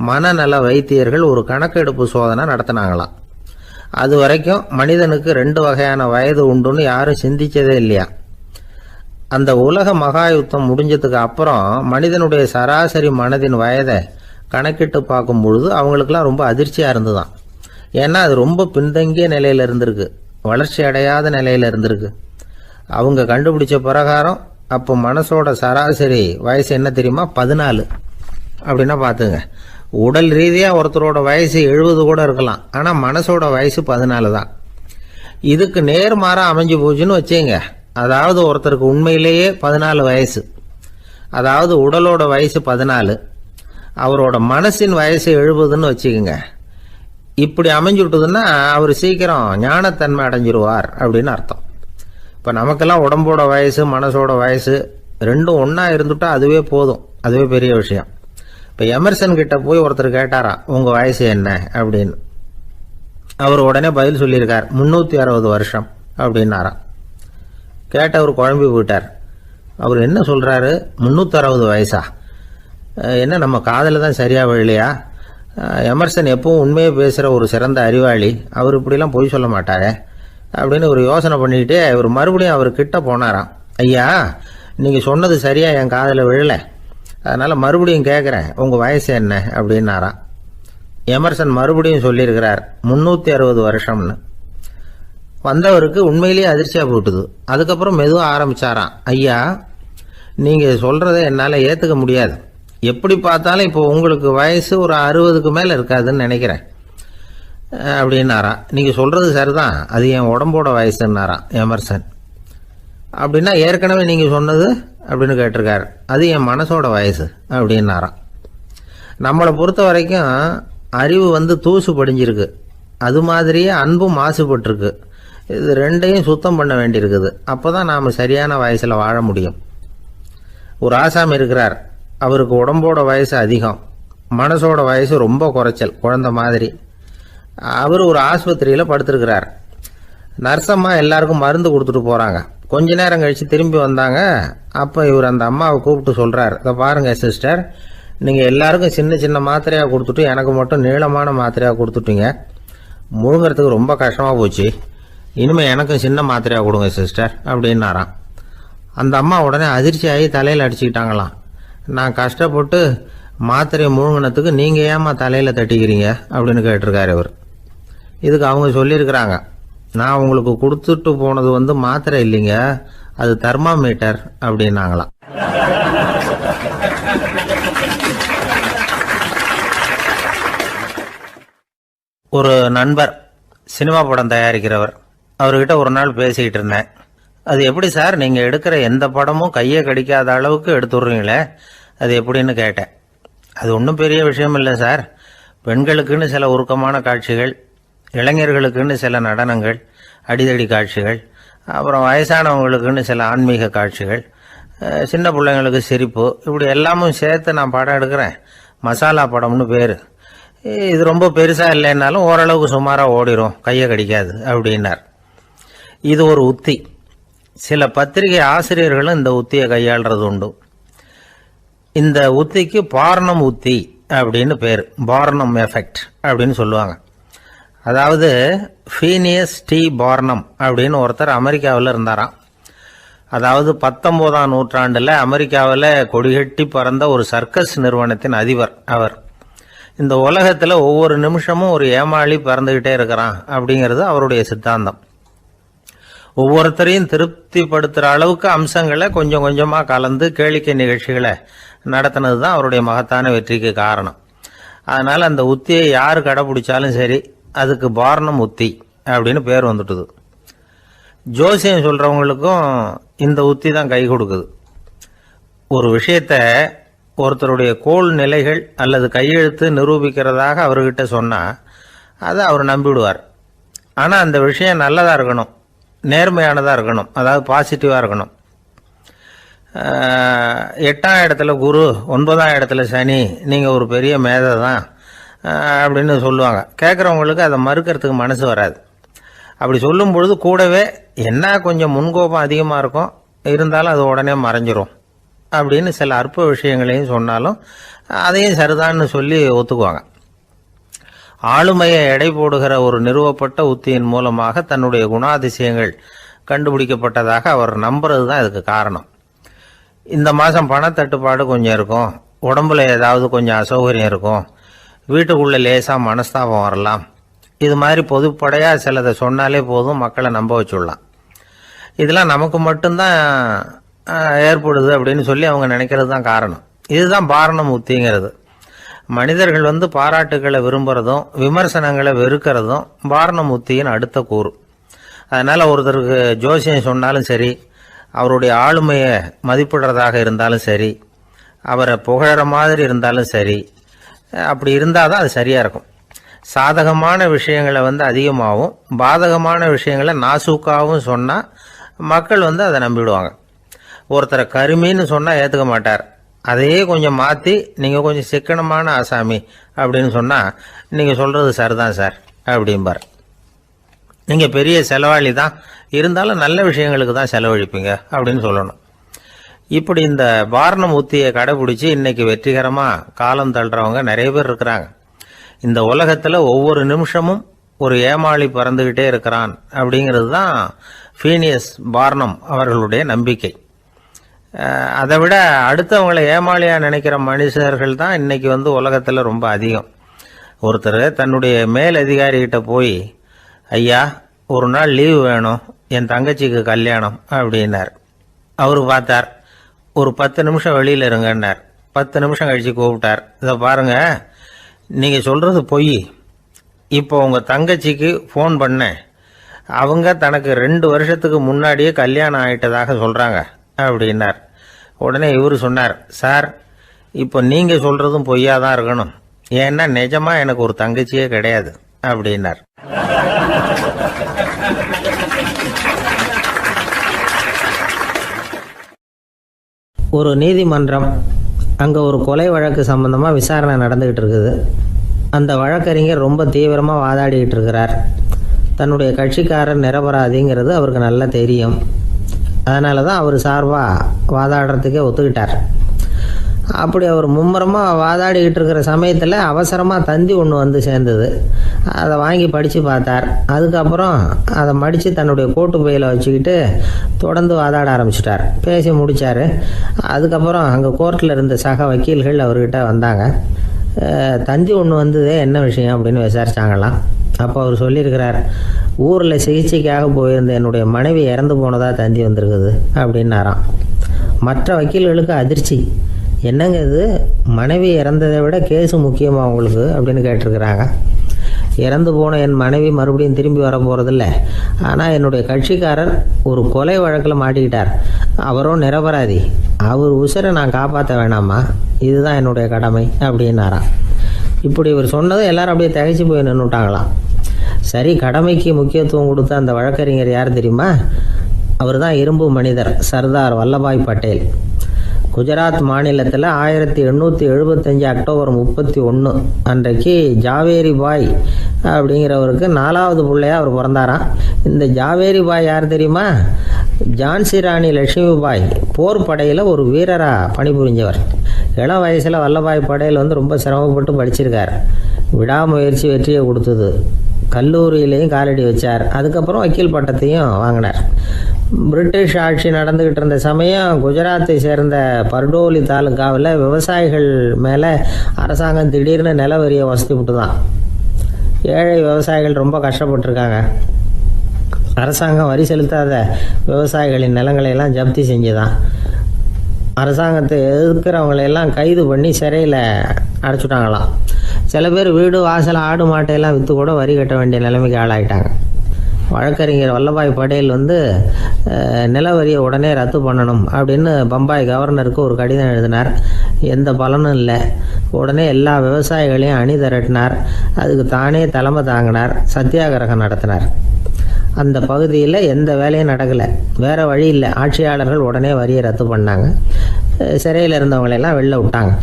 மனநல வைத்தியர்கள் ஒரு கணக்கெடுப்பு சோதனை நடத்தினாங்களாம். அது வரைக்கும் மனிதனுக்கு 2 வகையான வயது உண்டுன்னு யாரும் சிந்திச்சதே இல்லையா. அந்த உலக மகாயுத்தம் முடிஞ்சதுக்கு அப்புறம் மனிதனுடைய சராசரி மனதின் வயதை கணக்கிட்டு பார்க்கும் பொழுது அவங்களுக்கெல்லாம் ரொம்ப அதிர்ச்சியாக இருந்துதான். ஏன்னா அது ரொம்ப பின்தங்கிய நிலையில் இருந்திருக்கு, வளர்ச்சி அடையாத நிலையில் இருந்திருக்கு. அவங்க கண்டுபிடிச்ச பிரகாரம் அப்போ மனசோட சராசரி வயசு என்ன தெரியுமா, 14. அப்படின்னா பார்த்துங்க, உடல் ரீதியாக ஒருத்தரோட வயசு 70 கூட இருக்கலாம், ஆனால் மனசோட வயசு 14 தான். இதுக்கு நேர்மாறாக அமைஞ்சு போச்சுன்னு வச்சுங்க. அதாவது ஒருத்தருக்கு உண்மையிலேயே 14 வயசு, அதாவது உடலோட வயசு 14, அவரோட மனசின் வயசு 70ன்னு வச்சுக்கோங்க. இப்படி அமைஞ்சுட்டுதுன்னா அவர் சீக்கிரம் ஞானத்தன்மை அடைஞ்சிருவார் அப்படின்னு அர்த்தம். இப்போ நமக்கெல்லாம் உடம்போட வயசு மனசோட வயசு ரெண்டும் ஒன்றா இருந்துட்டா அதுவே போதும், அதுவே பெரிய விஷயம். இப்போ எமர்சன் கிட்ட போய் ஒருத்தர் கேட்டாரா உங்கள் வயசு என்ன அப்படின்னு. அவர் உடனே பதில் சொல்லியிருக்கார் 360 வருஷம் அப்படின்னாராம். கேட்டவர் குழம்பி போயிட்டார். அவர் என்ன சொல்கிறாரு, 360 வயசா, என்ன நம்ம காதில் தான் சரியாக விழலையா? எமர்சன் எப்பவும் உண்மையை பேசுகிற ஒரு சிறந்த அறிவாளி, அவர் இப்படிலாம் பொய் சொல்ல மாட்டாரே அப்படின்னு ஒரு யோசனை பண்ணிக்கிட்டே இவர் மறுபடியும் அவர் கிட்ட போனாராம். ஐயா நீங்கள் சொன்னது சரியாக என் காதில் விழலை, அதனால் மறுபடியும் கேட்குறேன் உங்கள் வயசு என்ன அப்படின்னாராம். எமர்சன் மறுபடியும் சொல்லியிருக்கிறார் 360 வருஷம்னு. வந்தவருக்கு உண்மையிலேயே அதிர்ச்சியாக போட்டுது. அதுக்கப்புறம் மெதுவாக ஆரம்பித்தாராம். ஐயா நீங்கள் சொல்கிறத என்னால் ஏற்றுக்க முடியாது, எப்படி பார்த்தாலும் இப்போ உங்களுக்கு வயசு ஒரு 60க்கு மேலே இருக்காதுன்னு நினைக்கிறேன் அப்படின்னாராம். நீங்கள் சொல்கிறது சரிதான், அது என் உடம்போட வயசுன்னாராம் எமர்சன். அப்படின்னா ஏற்கனவே நீங்கள் சொன்னது அப்படின்னு கேட்டிருக்காரு, அது என் மனசோட வயசு அப்படின்னாராம். நம்மளை பொறுத்த வரைக்கும் அறிவு தூசு படிஞ்சிருக்கு, அது மாதிரியே அன்பும் மாசுபட்டிருக்கு. இது ரெண்டையும் சுத்தம் பண்ண வேண்டியிருக்குது, அப்போ தான் நாம் சரியான வயசில் வாழ முடியும். ஒரு ஆசாமி இருக்கிறார், அவருக்கு உடம்போட வயசு அதிகம், மனசோட வயசு ரொம்ப குறைச்சல், குழந்தை மாதிரி. அவர் ஒரு ஆஸ்பத்திரியில் படுத்திருக்கிறார். நர்ஸம்மா எல்லாருக்கும் மருந்து கொடுத்துட்டு போகிறாங்க. கொஞ்ச நேரம் கழித்து திரும்பி வந்தாங்க. அப்போ இவர் அந்த அம்மாவை கூப்பிட்டு சொல்கிறார், இதை பாருங்கள் சிஸ்டர், நீங்கள் எல்லாருக்கும் சின்ன சின்ன மாத்திரையாக கொடுத்துட்டு எனக்கு மட்டும் நீளமான மாத்திரையாக கொடுத்துட்டீங்க, முழுங்கிறதுக்கு ரொம்ப கஷ்டமாக போச்சு, இனிமேல் எனக்கும் சின்ன மாத்திரையாக கொடுங்க சிஸ்டர் அப்படின்னாராம். அந்த அம்மா உடனே அதிர்ச்சியாகி தலையில் அடிச்சுக்கிட்டாங்களாம். நான் கஷ்டப்பட்டு மாத்திரையை முழுங்கினத்துக்கு நீங்கள் ஏமா தலையில் தட்டிக்கிறீங்க அப்படின்னு கேட்டிருக்காரு இவர். இதுக்கு அவங்க சொல்லியிருக்கிறாங்க, நான் உங்களுக்கு கொடுத்துட்டு போனது மாத்திரை இல்லைங்க, அது தெர்மாமீட்டர் அப்படின்னாங்களாம். ஒரு நண்பர் சினிமா படம் தயாரிக்கிறவர், அவர்கிட்ட ஒரு நாள் பேசிக்கிட்டு இருந்தேன். அது எப்படி சார் நீங்கள் எடுக்கிற எந்த படமும் கையை கடிக்காத அளவுக்கு எடுத்துடுறீங்களே, அது எப்படின்னு கேட்டேன். அது ஒன்றும் பெரிய விஷயம் இல்லை சார், பெண்களுக்குன்னு சில உருக்கமான காட்சிகள், இளைஞர்களுக்குன்னு சில நடனங்கள், அடிதடி காட்சிகள், அப்புறம் வயசானவங்களுக்குன்னு சில ஆன்மீக காட்சிகள், சின்ன பிள்ளைங்களுக்கு சிரிப்பு, இப்படி எல்லாமும் சேர்த்து நான் படம் எடுக்கிறேன். மசாலா படம்னு பேர். இது ரொம்ப பெருசாக இல்லைன்னாலும் ஓரளவுக்கு சுமாராக ஓடிடும், கையை கடிக்காது அப்படின்னார். இது ஒரு உத்தி. சில பத்திரிகை ஆசிரியர்களும் இந்த உத்தியை கையாளுறது உண்டு. இந்த உத்திக்கு பார்னம் உத்தி அப்படின்னு பேர், பார்னம் எஃபெக்ட் அப்படின்னு சொல்லுவாங்க. அதாவது ஃபீனியஸ் டி பார்னம் அப்படின்னு ஒருத்தர் அமெரிக்காவில் இருந்தாராம். அதாவது 19ஆம் நூற்றாண்டில் அமெரிக்காவில் கொடிகட்டி பறந்த ஒரு சர்க்கஸ் நிறுவனத்தின் அதிபர் அவர். இந்த உலகத்தில் ஒவ்வொரு நிமிஷமும் ஒரு ஏமாளி பறந்துக்கிட்டே இருக்கிறான் அப்படிங்கிறது அவருடைய சித்தாந்தம். ஒவ்வொருத்தரையும் திருப்திப்படுத்துகிற அளவுக்கு அம்சங்களை கொஞ்சம் கொஞ்சமாக கலந்து கேளிக்கை நிகழ்ச்சிகளை நடத்தினது தான் அவருடைய மகத்தான வெற்றிக்கு காரணம். அதனால் அந்த உத்தியை யார் கடைப்பிடிச்சாலும் சரி, அதுக்கு பார்னம் உத்தி அப்படின்னு பேர் வந்துட்டுது. ஜோசியம் சொல்கிறவங்களுக்கும் இந்த உத்தி தான் கை கொடுக்குது. ஒரு விஷயத்தை ஒருத்தருடைய கோள் நிலைகள் அல்லது கையெழுத்து நிரூபிக்கிறதாக அவர்கிட்ட சொன்னால் அதை அவர் நம்பிவிடுவார். ஆனால் அந்த விஷயம் நல்லதாக இருக்கணும், நேர்மையானதாக இருக்கணும், அதாவது பாசிட்டிவாக இருக்கணும். 8ஆம் இடத்துல குரு, 9ஆம் இடத்துல சனி, நீங்கள் ஒரு பெரிய மேதை தான் அப்படின்னு சொல்லுவாங்க. கேட்குறவங்களுக்கு அதை மறுக்கிறதுக்கு மனசு வராது. அப்படி சொல்லும் பொழுது கூடவே என்ன கொஞ்சம் முன்கோபம் அதிகமாக இருக்கும், இருந்தாலும் அது உடனே மறைஞ்சிரும் அப்படின்னு சில அற்ப விஷயங்களையும் சொன்னாலும் அதையும் சரிதான்னு சொல்லி ஒத்துக்குவாங்க. ஆளுமையை எடை போடுகிற ஒரு நிறுவப்பட்ட உத்தியின் மூலமாக தன்னுடைய குணாதிசயங்கள் கண்டுபிடிக்கப்பட்டதாக அவர் நம்புறது தான் இதுக்கு காரணம். இந்த மாதம் பணத்தட்டுப்பாடு கொஞ்சம் இருக்கும், உடம்புல ஏதாவது கொஞ்சம் அசௌகரியம் இருக்கும், வீட்டுக்குள்ளே லேசாக மனஸ்தாபம் வரலாம், இது மாதிரி பொதுப்படையாக சிலதை சொன்னாலே போதும், மக்களை நம்ப வச்சுடலாம். இதெல்லாம் நமக்கு மட்டும்தான் ஏற்படுது அப்படின்னு சொல்லி அவங்க நினைக்கிறது தான் காரணம். இதுதான் பார்னம் உத்திங்கிறது. மனிதர்கள் பாராட்டுகளை விரும்புகிறதும் விமர்சனங்களை வெறுக்கிறதும் பார்னம் உத்தியின் அடுத்த கூறு. அதனால் ஒருத்தருக்கு ஜோசியம் சொன்னாலும் சரி, அவருடைய ஆளுமையை மதிப்பிடுறதாக இருந்தாலும் சரி, அவரை புகழற மாதிரி இருந்தாலும் சரி, அப்படி இருந்தால் தான் அது சரியாக இருக்கும். சாதகமான விஷயங்களை அதிகமாகவும் பாதகமான விஷயங்களை நாசூக்காகவும் சொன்னால் மக்கள் அதை நம்பிவிடுவாங்க. ஒருத்தரை கருமின்னு சொன்னால் ஏற்றுக்க மாட்டார். அதையே கொஞ்சம் மாற்றி நீங்கள் கொஞ்சம் சிக்கனமான ஆசாமி அப்படின்னு சொன்னால் நீங்கள் சொல்கிறது சரிதான் சார் அப்படிம்பார். நீங்கள் பெரிய செலவாளி தான், இருந்தாலும் நல்ல விஷயங்களுக்கு தான் செலவழிப்பீங்க அப்படின்னு சொல்லணும். இப்படி இந்த பார்னம் உத்தியை கடைபிடிச்சி இன்னைக்கு வெற்றிகரமாக காலம் தள்ளுறவங்க நிறைய பேர் இருக்கிறாங்க. இந்த உலகத்தில் ஒவ்வொரு நிமிஷமும் ஒரு ஏமாளி பறந்துக்கிட்டே இருக்கிறான் அப்படிங்கிறது தான் ஃபீனியஸ் பார்னம் அவர்களுடைய நம்பிக்கை. அதை விட அடுத்தவங்களை ஏமாளியாக நினைக்கிற மனுஷர்கள் தான் இன்னைக்கு உலகத்தில் ரொம்ப அதிகம். ஒருத்தர் தன்னுடைய மேல் அதிகாரிகிட்ட போய், ஐயா ஒரு நாள் லீவு வேணும், என் தங்கச்சிக்கு கல்யாணம் அப்படின்னார். அவரு பார்த்தார், ஒரு 10 நிமிஷம் வெளியில் இருங்கன்னார். 10 நிமிஷம் கழித்து கூப்பிட்டார், இதை பாருங்க, நீங்கள் சொல்கிறது பொய், இப்போ உங்கள் தங்கச்சிக்கு ஃபோன் பண்ணேன், அவங்க தனக்கு 2 வருஷத்துக்கு முன்னாடியே கல்யாணம் ஆகிட்டதாக சொல்கிறாங்க அப்படின்னார். உடனே இவர் சொன்னார், சார் இப்போ நீங்கள் சொல்கிறதும் பொய்யாக தான் இருக்கணும், ஏன்னா நிஜமாக எனக்கு ஒரு தங்கச்சியே கிடையாது அப்படின்னார். ஒரு நீதிமன்றம், அங்கே ஒரு கொலை வழக்கு சம்பந்தமாக விசாரணை நடந்துக்கிட்டு இருக்குது. அந்த வழக்கறிஞர் ரொம்ப தீவிரமாக வாதாடிக்கிட்டு இருக்கிறார். தன்னுடைய கட்சிக்காரர் நிரபராதிங்கிறது அவருக்கு நல்லா தெரியும். அதனால தான் அவர் சார்பாக வாதாடுறதுக்கே ஒத்துக்கிட்டார். அப்படி அவர் மும்முரமாக வாதாடிக்கிட்டு இருக்கிற சமயத்தில் அவசரமாக தந்தி ஒன்று வந்து சேர்ந்தது. அதை வாங்கி படித்து பார்த்தார். அதுக்கப்புறம் அதை மடித்து தன்னுடைய கோட்டு பையில் வச்சுக்கிட்டு தொடர்ந்து வாதாட ஆரம்பிச்சிட்டார். பேசி முடித்தார். அதுக்கப்புறம் அங்கே கோர்ட்டில் இருந்த சக வக்கீல்கள் அவர்கிட்ட வந்தாங்க. தந்தி ஒன்று வந்ததே, என்ன விஷயம் அப்படின்னு விசாரிச்சாங்களாம். அப்போ அவர் சொல்லியிருக்கிறார், ஊரில் சிகிச்சைக்காக போயிருந்த என்னுடைய மனைவி இறந்து போனதாக தந்தி வந்திருக்குது அப்படின்னாராம். மற்ற வக்கீல்களுக்கு அதிர்ச்சி. என்னங்க இது, மனைவி இறந்ததை விட கேஸு முக்கியமாக உங்களுக்கு அப்படின்னு கேட்டிருக்கிறாங்க. இறந்து போன என் மனைவி மறுபடியும் திரும்பி வர போகிறதில்ல. ஆனால் என்னுடைய கட்சிக்காரர் ஒரு கொலை வழக்கில் மாட்டிக்கிட்டார். அவரும் நிரபராதி. அவர் உசுரை நான் காப்பாற்ற வேணாமா? இதுதான் என்னுடைய கடமை அப்படின்னாராம். இப்படி இவர் சொன்னதும் எல்லாரும் அப்படியே திகைச்சு போய் நின்றுட்டாங்களாம். சரி, கடமைக்கு முக்கியத்துவம் கொடுத்த அந்த வழக்கறிஞர் யார் தெரியுமா? அவர் தான் இரும்பு மனிதர் சர்தார் வல்லபாய் பட்டேல். குஜராத் மாநிலத்தில் 1875 அக்டோபர் 31 அன்றைக்கு ஜாவேரி பாய் அப்படிங்கிறவருக்கு 4வது பிள்ளையாக அவர் பிறந்தாராம். இந்த ஜாவேரி பாய் யார் தெரியுமா? ஜான்சி ராணி லட்சுமி பாய் போர் படையில் ஒரு வீரராக பணிபுரிஞ்சவர். இளம் வயசில் வல்லபாய் பட்டேல் ரொம்ப சிரமப்பட்டு படிச்சிருக்கார். விடாமுயற்சி வெற்றியை கொடுத்தது. கல்லூரியிலையும் காலடி வச்சார். அதுக்கப்புறம் வக்கீல் பட்டத்தையும் வாங்கினார். பிரிட்டிஷ் ஆட்சி நடந்துக்கிட்டு இருந்த சமயம் குஜராத்தை சேர்ந்த பர்டோலி தாலுக்காவில் விவசாயிகள் மேலே அரசாங்கம் திடீர்னு நில வரியை வசதி விட்டு தான். ஏழை விவசாயிகள் ரொம்ப கஷ்டப்பட்டுருக்காங்க. அரசாங்கம் வரி செலுத்தாத விவசாயிகளின் நிலங்களையெல்லாம் ஜப்தி செஞ்சுதான். அரசாங்கத்தை எதிர்க்கிறவங்களையெல்லாம் கைது பண்ணி சிறையில் அடைச்சுட்டாங்களாம். சில பேர் வீடு வாசல் ஆடு மாட்டையெல்லாம் விற்று கூட வரி கட்ட வேண்டிய நிலைமைக்கு ஆளாயிட்டாங்க. வழக்கறிஞர் வல்லபாய் பட்டேல் நில வரியை உடனே ரத்து பண்ணணும் அப்படின்னு பம்பாய் கவர்னருக்கு ஒரு கடிதம் எழுதினார். எந்த பலனும் இல்லை. உடனே எல்லா விவசாயிகளையும் அணி திரட்டினார். அதுக்கு தானே தலைமை தாங்கினார். சத்தியாகிரகம் நடத்தினார். அந்த பகுதியில் எந்த வேலையும் நடக்கலை. வேறு வழி இல்லை. ஆட்சியாளர்கள் உடனே வரியை ரத்து பண்ணாங்க. சிறையில் இருந்தவங்களெல்லாம் வெளில விட்டாங்க.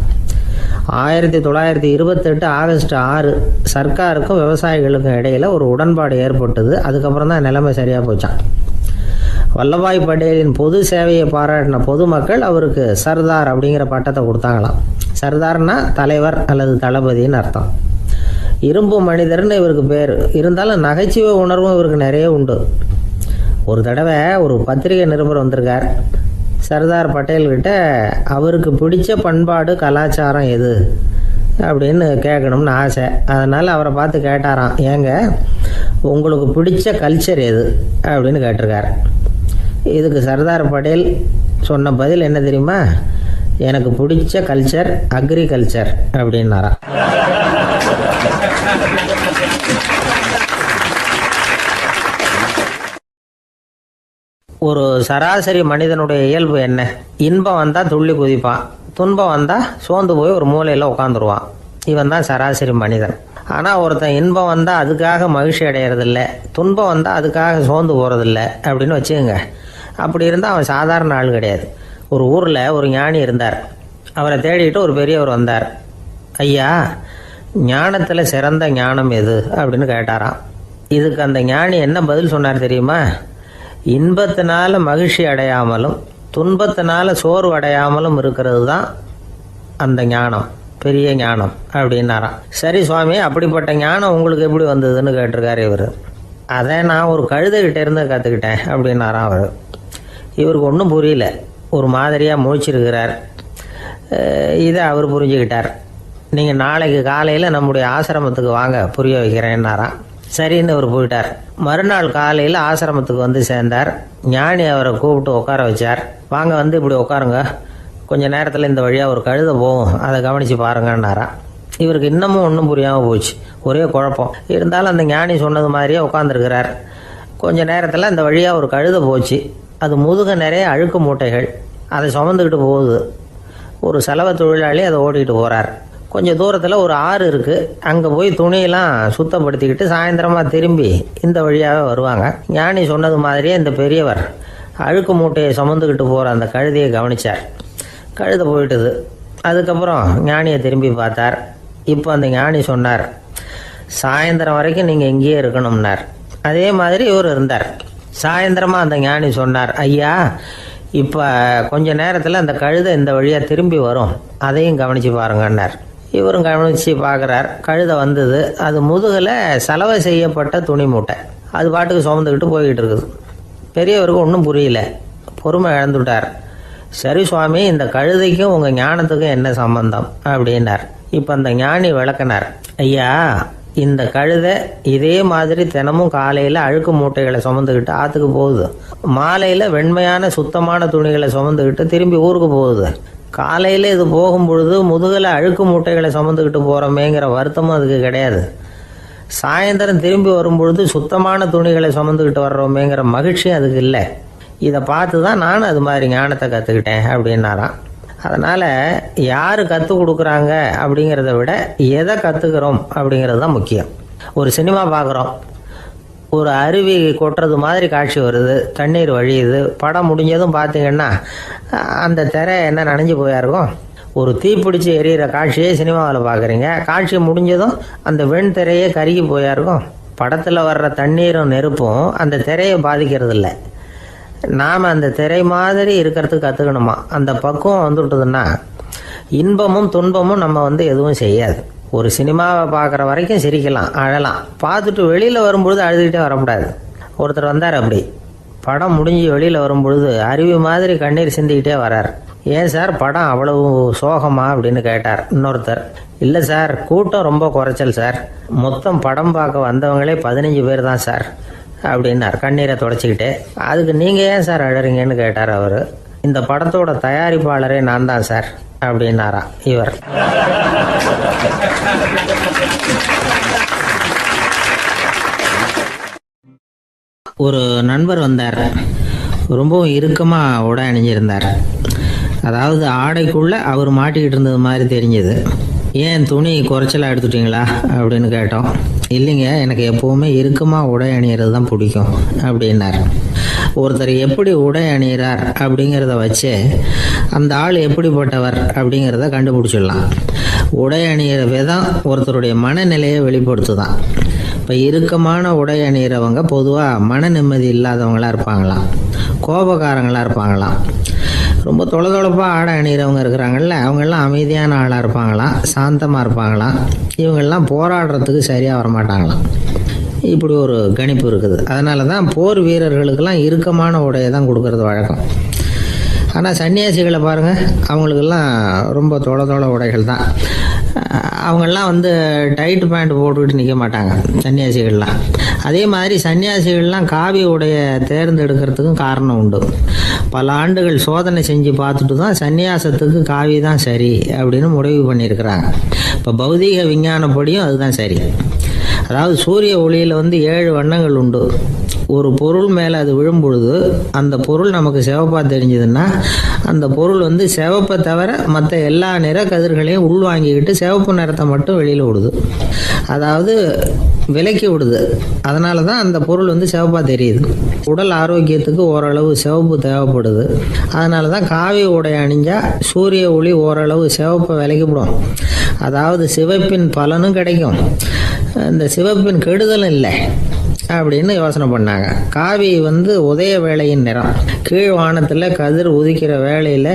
1928 ஆகஸ்ட் 6 சர்க்காருக்கும் விவசாயிகளுக்கும் இடையில் ஒரு உடன்பாடு ஏற்பட்டது. அதுக்கப்புறம் தான் நிலைமை சரியாக போச்சான். வல்லபாய் பட்டேலின் பொது சேவையை பாராட்டின பொதுமக்கள் அவருக்கு சர்தார் அப்படிங்கிற பட்டத்தை கொடுத்தாங்களாம். சர்தார்னா தலைவர் அல்லது தளபதின்னு அர்த்தம். இரும்பு மனிதர்னு இவருக்கு பேர். இருந்தாலும் நகைச்சுவை உணர்வும் இவருக்கு நிறைய உண்டு. ஒரு தடவை ஒரு பத்திரிகை நிருபர் வந்திருக்கார். சர்தார் பட்டேல்கிட்ட அவருக்கு பிடிச்ச பண்பாடு கலாச்சாரம் எது அப்படின்னு கேட்கணும்னு ஆசை. அதனால் அவரை பார்த்து கேட்டாராம், ஏங்க உங்களுக்கு பிடிச்ச கல்ச்சர் எது அப்படின்னு கேட்டிருக்கார். இதுக்கு சர்தார் பட்டேல் சொன்ன பதில் என்ன தெரியுமா? எனக்கு பிடிச்ச கல்ச்சர் அக்ரிகல்ச்சர் அப்படின்னாராம். ஒரு சராசரி மனிதனுடைய இயல்பு என்ன? இன்பம் வந்தால் துள்ளி குதிப்பான், துன்பம் வந்தால் சோர்ந்து போய் ஒரு மூலையில் உட்காந்துருவான். இவன் தான் சராசரி மனிதன். ஆனால் ஒருத்தன் இன்பம் வந்தால் அதுக்காக மகிழ்ச்சி அடையிறதில்ல, துன்பம் வந்தால் அதுக்காக சோர்ந்து போகிறதில்ல அப்படின்னு வச்சுக்கோங்க. அப்படி இருந்தால் அவன் சாதாரண ஆள் கிடையாது. ஒரு ஊரில் ஒரு ஞானி இருந்தார். அவரை தேடிட்டு ஒரு பெரியவர் வந்தார். ஐயா, ஞானத்தில் சிறந்த ஞானம் எது அப்படின்னு கேட்டாராம். இதுக்கு அந்த ஞானி என்ன பதில் சொன்னார் தெரியுமா? இன்பத்தினால மகிழ்ச்சி அடையாமலும் துன்பத்தினால சோர்வு அடையாமலும் இருக்கிறது தான் அந்த ஞானம், பெரிய ஞானம் அப்படின்னாராம். சரி சுவாமி, அப்படிப்பட்ட ஞானம் உங்களுக்கு எப்படி வந்ததுன்னு கேட்டிருக்காரு இவர். அதை நான் ஒரு கழுதைகிட்ட இருந்து கற்றுக்கிட்டேன் அப்படின்னாராம் அவர். இவருக்கு ஒன்றும் புரியல. ஒரு மாதிரியாக முழிச்சிருக்கிறார். இதை அவர் புரிஞ்சுக்கிட்டார். நீங்கள் நாளைக்கு காலையில் நம்முடைய ஆசிரமத்துக்கு வாங்க, புரிய வைக்கிறேன்னாராம். சரின்னு அவர் போயிட்டார். மறுநாள் காலையில் ஆசிரமத்துக்கு வந்து சேர்ந்தார். ஞானி அவரை கூப்பிட்டு உட்கார வச்சார். வாங்க, வந்து இப்படி உட்காருங்க, கொஞ்சம் நேரத்தில் இந்த வழியாக ஒரு கழுதை போகும், அதை கவனித்து பாருங்கன்னாராம். இவருக்கு இன்னமும் ஒன்றும் புரியாமல் போச்சு. ஒரே குழப்பம். இருந்தாலும் அந்த ஞானி சொன்னது மாதிரியே உட்காந்துருக்கிறார். கொஞ்சம் நேரத்தில் இந்த வழியாக ஒரு கழுதை போச்சு. அது முதுக நிறைய அழுக்கு மூட்டைகள், அதை சுமந்துக்கிட்டு போகுது. ஒரு செலவு தொழிலாளி அதை ஓட்டிகிட்டு போகிறார். கொஞ்சம் தூரத்தில் ஒரு ஆறு இருக்குது. அங்கே போய் துணியெல்லாம் சுத்தப்படுத்திக்கிட்டு சாயந்தரமாக திரும்பி இந்த வழியாகவே வருவாங்க. ஞானி சொன்னது மாதிரியே இந்த பெரியவர் அழுக்கு மூட்டையை சுமந்துக்கிட்டு போகிற அந்த கழுதையை கவனித்தார். கழுதை போயிட்டுது. அதுக்கப்புறம் ஞானியை திரும்பி பார்த்தார். இப்போ அந்த ஞானி சொன்னார், சாயந்தரம் வரைக்கும் நீங்கள் இங்கேயே இருக்கணும்னார். அதே மாதிரி இவர் இருந்தார். சாயந்தரமாக அந்த ஞானி சொன்னார், ஐயா, இப்போ கொஞ்ச நேரத்தில் அந்த கழுதை இந்த வழியாக திரும்பி வரும், அதையும் கவனித்து பாருங்கன்னார். இவரும் கவனித்து பார்க்குறார். கழுதை வந்தது. அது முதுகில் சலவை செய்யப்பட்ட துணி மூட்டை. அது பாட்டுக்கு சுமந்துக்கிட்டு போய்கிட்டு இருக்குது. பெரியவருக்கு ஒன்றும் புரியல, பொறுமை இழந்துட்டார். சரி சுவாமி, இந்த கழுதைக்கும் உங்கள் ஞானத்துக்கும் என்ன சம்பந்தம் அப்படின்னார். இப்போ அந்த ஞானி விளக்கினார். ஐயா, இந்த கழுதை இதே மாதிரி தினமும் காலையில் அழுக்கு மூட்டைகளை சுமந்துக்கிட்டு ஆற்றுக்கு போகுது, மாலையில் வெண்மையான சுத்தமான துணிகளை சுமந்துக்கிட்டு திரும்பி ஊருக்கு போகுது. காலையில் இது போகும்பொழுது முதுகில் அழுக்கு மூட்டைகளை சுமந்துக்கிட்டு போகிறோமேங்கிற வருத்தமும் அதுக்கு கிடையாது. சாயந்தரம் திரும்பி வரும்பொழுது சுத்தமான துணிகளை சுமந்துக்கிட்டு வர்றோமேங்கிற மகிழ்ச்சியும் அதுக்கு இல்லை. இதை பார்த்து தான் நானும் அது மாதிரி ஞானத்தை கற்றுக்கிட்டேன் அப்படின்னாராம். அதனால் யார் கற்றுக் கொடுக்குறாங்க அப்படிங்கிறத விட எதை கற்றுக்கிறோம் அப்படிங்கிறது தான் முக்கியம். ஒரு சினிமா பார்க்குறோம், ஒரு அருவி கொட்டுறது மாதிரி காட்சி வருது, தண்ணீர் வழியுது. படம் முடிஞ்சதும் பார்த்தீங்கன்னா அந்த திரை என்ன நனைஞ்சு போயா இருக்கும். ஒரு தீப்பிடிச்சு எரியிற காட்சியே சினிமாவில் பார்க்குறீங்க, காட்சி முடிஞ்சதும் அந்த வெண் திரையே கருகி போயா இருக்கும். படத்தில் வர்ற தண்ணீரும் நெருப்பும் அந்த திரையை பாதிக்கிறது இல்லை. நாம் அந்த திரை மாதிரி இருக்கிறதுக்கு கற்றுக்கணுமா. அந்த பக்குவம் வந்துவிட்டதுன்னா இன்பமும் துன்பமும் நம்ம எதுவும் செய்யாது. ஒரு சினிமாவை பார்க்குற வரைக்கும் சிரிக்கலாம், அழலாம். பார்த்துட்டு வெளியில் வரும்பொழுது அழுதுகிட்டே வரக்கூடாது. ஒருத்தர் வந்தார், அப்படி படம் முடிஞ்சு வெளியில் வரும்பொழுது அருவி மாதிரி கண்ணீர் சிந்திக்கிட்டே வரார். ஏன் சார் படம் அவ்வளவு சோகமா அப்படின்னு கேட்டார். இன்னொருத்தர், இல்லை சார், கூட்டம் ரொம்ப குறைச்சல் சார், மொத்தம் படம் பார்க்க வந்தவங்களே 15 பேர் தான் சார் அப்படின்னார் கண்ணீரை தொடச்சிக்கிட்டே. அதுக்கு நீங்கள் ஏன் சார் அழறீங்கன்னு கேட்டார் அவர். இந்த படத்தோட தயாரிப்பாளரே நான் தான் சார் அப்படின்னாரா இவர். ஒரு நண்பர் வந்தார். ரொம்பவும் இறுக்கமாக உடை அணிஞ்சிருந்தார். அதாவது ஆடைக்குள்ளே அவர் மாட்டிக்கிட்டு இருந்தது மாதிரி தெரிஞ்சது. ஏன் துணி குறைச்சலாக எடுத்துட்டீங்களா அப்படின்னு கேட்டோம். இல்லைங்க, எனக்கு எப்போவுமே இறுக்கமாக உடை அணிகிறது தான் பிடிக்கும் அப்படின்னார். ஒருத்தர் எப்படி உடை அணிகிறார் அப்படிங்கிறத வச்சு அந்த ஆள் எப்படிப்பட்டவர் அப்படிங்கிறத கண்டுபிடிச்சிடலாம். உடை அணிகிற விதம் ஒருத்தருடைய மனநிலையை வெளிப்படுத்துதான். இப்போ இறுக்கமான உடை அணிகிறவங்க பொதுவாக மன நிம்மதி இல்லாதவங்களாக இருப்பாங்களாம், கோபக்காரங்களாக இருப்பாங்களாம். ரொம்ப தொலைதொலைப்பாக ஆடை அணிகிறவங்க இருக்கிறாங்கல்ல, அவங்கெல்லாம் அமைதியான ஆளாக இருப்பாங்களாம், சாந்தமாக இருப்பாங்களாம். இவங்கெல்லாம் போராடுறதுக்கு சரியாக வரமாட்டாங்களாம். இப்படி ஒரு கணிப்பு இருக்குது. அதனால தான் போர் வீரர்களுக்கெல்லாம் இறுக்கமான உடையை தான் கொடுக்கறது வழக்கம். ஆனால் சன்னியாசிகளை பாருங்கள், அவங்களுக்கெல்லாம் ரொம்ப தொலை உடைகள் தான். அவங்கெல்லாம் டைட் பேண்ட் போட்டுக்கிட்டு நிற்க மாட்டாங்க சன்னியாசிகள்லாம். அதே மாதிரி சன்னியாசிகள்லாம் காவி உடைய தேர்ந்தெடுக்கிறதுக்கும் காரணம் உண்டு. பல ஆண்டுகள் சோதனை செஞ்சு பார்த்துட்டு தான் சன்னியாசத்துக்கு காவி தான் சரி அப்படின்னு முடிவு பண்ணியிருக்கிறாங்க. இப்போ பௌதீக விஞ்ஞானப்படியும் அதுதான் சரி. அதாவது சூரிய ஒளியில் 7 வண்ணங்கள் உண்டு. ஒரு பொருள் மேலே அது விழும்பொழுது அந்த பொருள் நமக்கு சிவப்பாக தெரிஞ்சதுன்னா அந்த பொருள் சிவப்பை தவிர மற்ற எல்லா நிற கதிர்களையும் உள்வாங்கிக்கிட்டு சிவப்பு நிறத்தை மட்டும் வெளியில் விடுது. அதாவது விலக்கி விடுது. அதனால தான் அந்த பொருள் சிவப்பாக தெரியுது. உடல் ஆரோக்கியத்துக்கு ஓரளவு சிவப்பு தேவைப்படுது. அதனால தான் காவி உடை அணிஞ்சால் சூரிய ஒளி ஓரளவு சிவப்பை விலக்கிவிடும். அதாவது சிவப்பின் பலனும் கிடைக்கும், இந்த சிவப்பின் கெடுதலும் இல்லை அப்படின்னு யோசனை பண்ணாங்க. காவி உதய வேளையின் நிறம். கீழ் வானத்தில் கதிர் உதிக்கிற வேளையில்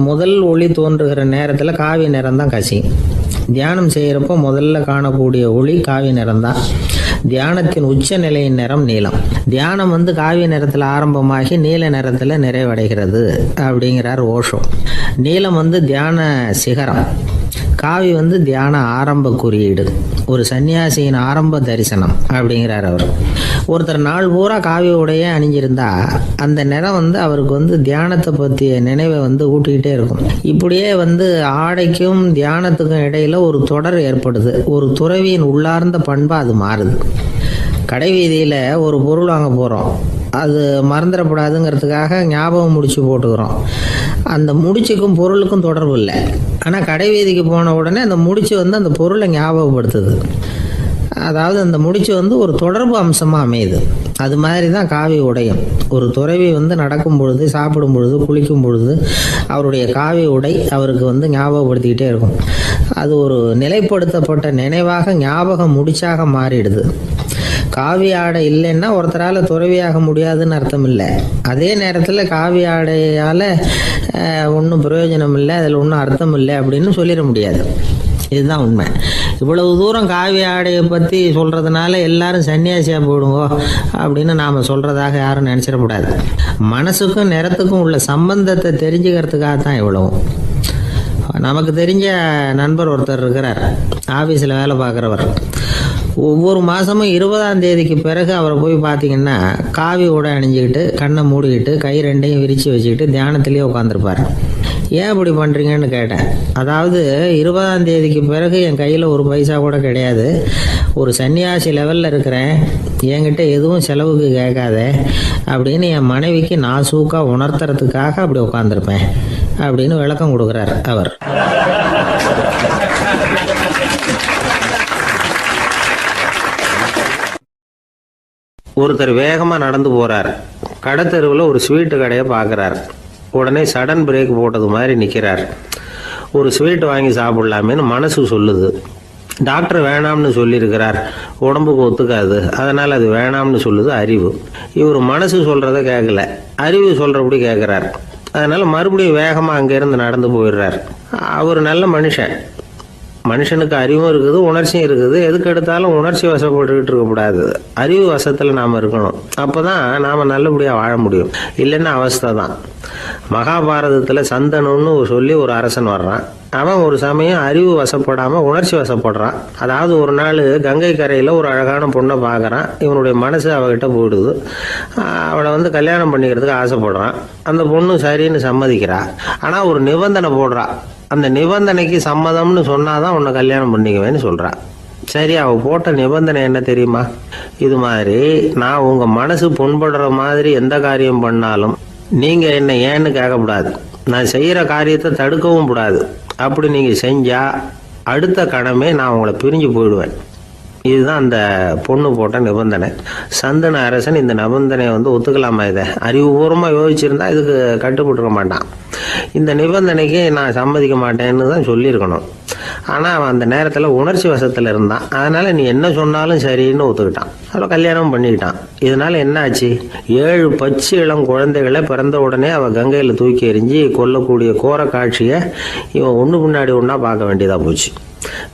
முதல் ஒளி தோன்றுகிற நேரத்தில் காவி நிறம் தான் கசியும். தியானம் செய்கிறப்போ முதல்ல காணக்கூடிய ஒளி காவி நிறம் தான். தியானத்தின் உச்ச நிலையின் நிறம் நீலம். தியானம் காவி நிறத்தில் ஆரம்பமாகி நீல நிறத்தில் நிறைவடைகிறது அப்படிங்கிறார் ஓஷோ. நீலம் தியான சிகரம், காவி தியான ஆரம்ப குறியீடு, ஒரு சன்னியாசியின் ஆரம்ப தரிசனம் அப்படிங்கிறார் அவர். ஒருத்தர் நாள் பூரா காவி உடைய அணிஞ்சிருந்தா அந்த நிறம் அவருக்கு தியானத்தை பற்றிய நினைவை ஊட்டிக்கிட்டே இருக்கும். இப்படியே ஆடைக்கும் தியானத்துக்கும் இடையில ஒரு தொடர் ஏற்படுது. ஒரு துறவியின் உள்ளார்ந்த பண்பாக அது மாறுது. கடை வீதியில் ஒரு பொருள் வாங்க போகிறோம், அது மறந்துடக்கூடாதுங்கிறதுக்காக ஞாபகம் முடிச்சு போட்டுக்கிறோம். அந்த முடிச்சுக்கும் பொருளுக்கும் தொடர்பு இல்லை. ஆனால் கடை வீதிக்கு போன உடனே அந்த முடிச்சு அந்த பொருளை ஞாபகப்படுத்துது. அதாவது அந்த முடிச்சு ஒரு தொடர்பு அம்சமாக அமையுது. அது மாதிரி தான் காவி உடையும். ஒரு துறவி நடக்கும் பொழுது, சாப்பிடும் பொழுது, குளிக்கும் பொழுது அவருடைய காவி உடை அவருக்கு ஞாபகப்படுத்திக்கிட்டே இருக்கும். அது ஒரு நிலைப்படுத்தப்பட்ட நினைவாக ஞாபகம் முடிச்சாக மாறிடுது. காவி ஆடை இல்லைன்னா ஒருத்தரால் துறவியாக முடியாதுன்னு அர்த்தம் இல்லை. அதே நேரத்தில் காவி ஆடையால் ஒன்றும் பிரயோஜனம் இல்லை, அதில் ஒன்றும் அர்த்தம் இல்லை அப்படின்னு சொல்லிட முடியாது. இதுதான் உண்மை. இவ்வளவு தூரம் காவி ஆடையை பற்றி சொல்கிறதுனால எல்லாரும் சன்னியாசியாக போயிடுங்கோ அப்படின்னு நாம் சொல்கிறதாக யாரும் நினச்சிடக்கூடாது. மனசுக்கும் நிறத்துக்கும் உள்ள சம்பந்தத்தை தெரிஞ்சுக்கிறதுக்காக தான் இவ்வளவும். நமக்கு தெரிஞ்ச நண்பர் ஒருத்தர் இருக்கிறார், ஆஃபீஸில் வேலை பார்க்குறவர். ஒவ்வொரு மாதமும் 20ஆம் தேதிக்கு பிறகு அவரை போய் பார்த்தீங்கன்னா காவி உடை அணிஞ்சிக்கிட்டு கண்ணை மூடிக்கிட்டு கை ரெண்டையும் விரித்து வச்சுக்கிட்டு தியானத்திலேயே உட்காந்துருப்பார். ஏன் இப்படி பண்ணுறீங்கன்னு கேட்டேன். அதாவது 20ஆம் தேதிக்கு பிறகு என் கையில் ஒரு பைசா கூட கிடையாது, ஒரு சன்னியாசி லெவலில் இருக்கிறேன், என்கிட்ட எதுவும் செலவுக்கு கேட்காத அப்படின்னு என் மனைவிக்கு நான் சூக்காக உணர்த்துறதுக்காக அப்படி உட்காந்துருப்பேன் அப்படின்னு விளக்கம் கொடுக்குறார் அவர். ஒருத்தர் வேகமாக நடந்து போகிறார். கடத்தெருவில் ஒரு ஸ்வீட்டு கடையை பார்க்குறார். உடனே சடன் பிரேக் போட்டது மாதிரி நிற்கிறார். ஒரு ஸ்வீட் வாங்கி சாப்பிட்லாமேன்னு மனசு சொல்லுது. டாக்டர் வேணாம்னு சொல்லியிருக்கிறார், உடம்புக்கு ஒத்துக்காது, அதனால் அது வேணாம்னு சொல்லுது அறிவு. இவர் மனசு சொல்கிறத கேட்கல, அறிவு சொல்கிறபடி கேட்குறார். அதனால் மறுபடியும் வேகமாக அங்கேருந்து நடந்து போயிடுறார். அவர் நல்ல மனுஷனுக்கு அறிவும் இருக்குது, உணர்ச்சியும் இருக்குது. எதுக்கு எடுத்தாலும் உணர்ச்சி வசப்பட்டுக்கிட்டு இருக்கக்கூடாது, அறிவு வசத்தில் நாம் இருக்கணும். அப்போ தான் நாம் நல்லபடியாக வாழ முடியும். இல்லைன்னா அவஸ்தை தான். மகாபாரதத்தில் சந்தனுன்னு சொல்லி ஒரு அரசன் வர்றான். அவன் ஒரு சமயம் அறிவு வசப்படாமல் உணர்ச்சி வசப்படுறான். அதாவது ஒரு நாள் கங்கை கரையில் ஒரு அழகான பொண்ணை பார்க்குறான். இவனுடைய மனசு அவகிட்ட போயிடுது. அவளை கல்யாணம் பண்ணிக்கிறதுக்கு ஆசைப்படுறான். அந்த பொண்ணு சரின்னு சம்மதிக்கிறா. ஆனால் ஒரு நிபந்தனை போடுறா. அந்த நிபந்தனைக்கு சம்மதம்னு சொன்னாதான் உன்னை கல்யாணம் பண்ணிக்குவேன்னு சொல்றா. சரி, அவள் போட்ட நிபந்தனை என்ன தெரியுமா? இது மாதிரி நான் உங்கள் மனசு புண்படுற மாதிரி எந்த காரியம் பண்ணாலும் நீங்கள் என்ன ஏன்னு கேட்கக்கூடாது, நான் செய்கிற காரியத்தை தடுக்கவும் கூடாது. அப்படி நீங்கள் செஞ்சால் அடுத்த கணமே நான் உங்களை பிரிஞ்சு போயிடுவேன். இதுதான் அந்த பொண்ணு போட்ட நிபந்தனை. சந்தன அரசன் இந்த நிபந்தனையை ஒத்துக்கலாமா? இதை அறிவுபூர்வமாக யோசிச்சிருந்தா இதுக்கு கட்டுப்பட்டுருக்க மாட்டான். இந்த நிபந்தனைக்கு நான் சம்மதிக்க மாட்டேன்னு தான் சொல்லியிருக்கணும். ஆனால் அவன் அந்த நேரத்தில் உணர்ச்சி வசத்தில் இருந்தான். அதனால் நீ என்ன சொன்னாலும் சரின்னு ஒத்துக்கிட்டான். அவள் கல்யாணம் பண்ணிக்கிட்டான். இதனால் என்ன ஆச்சு? 7 பச்சை இளம் குழந்தைகளை பிறந்த உடனே அவள் கங்கையில் தூக்கி எறிஞ்சி கொல்லக்கூடிய கோர காட்சியை இவன் ஒன்று பின்னாடி ஒன்றா பார்க்க வேண்டியதாக போச்சு.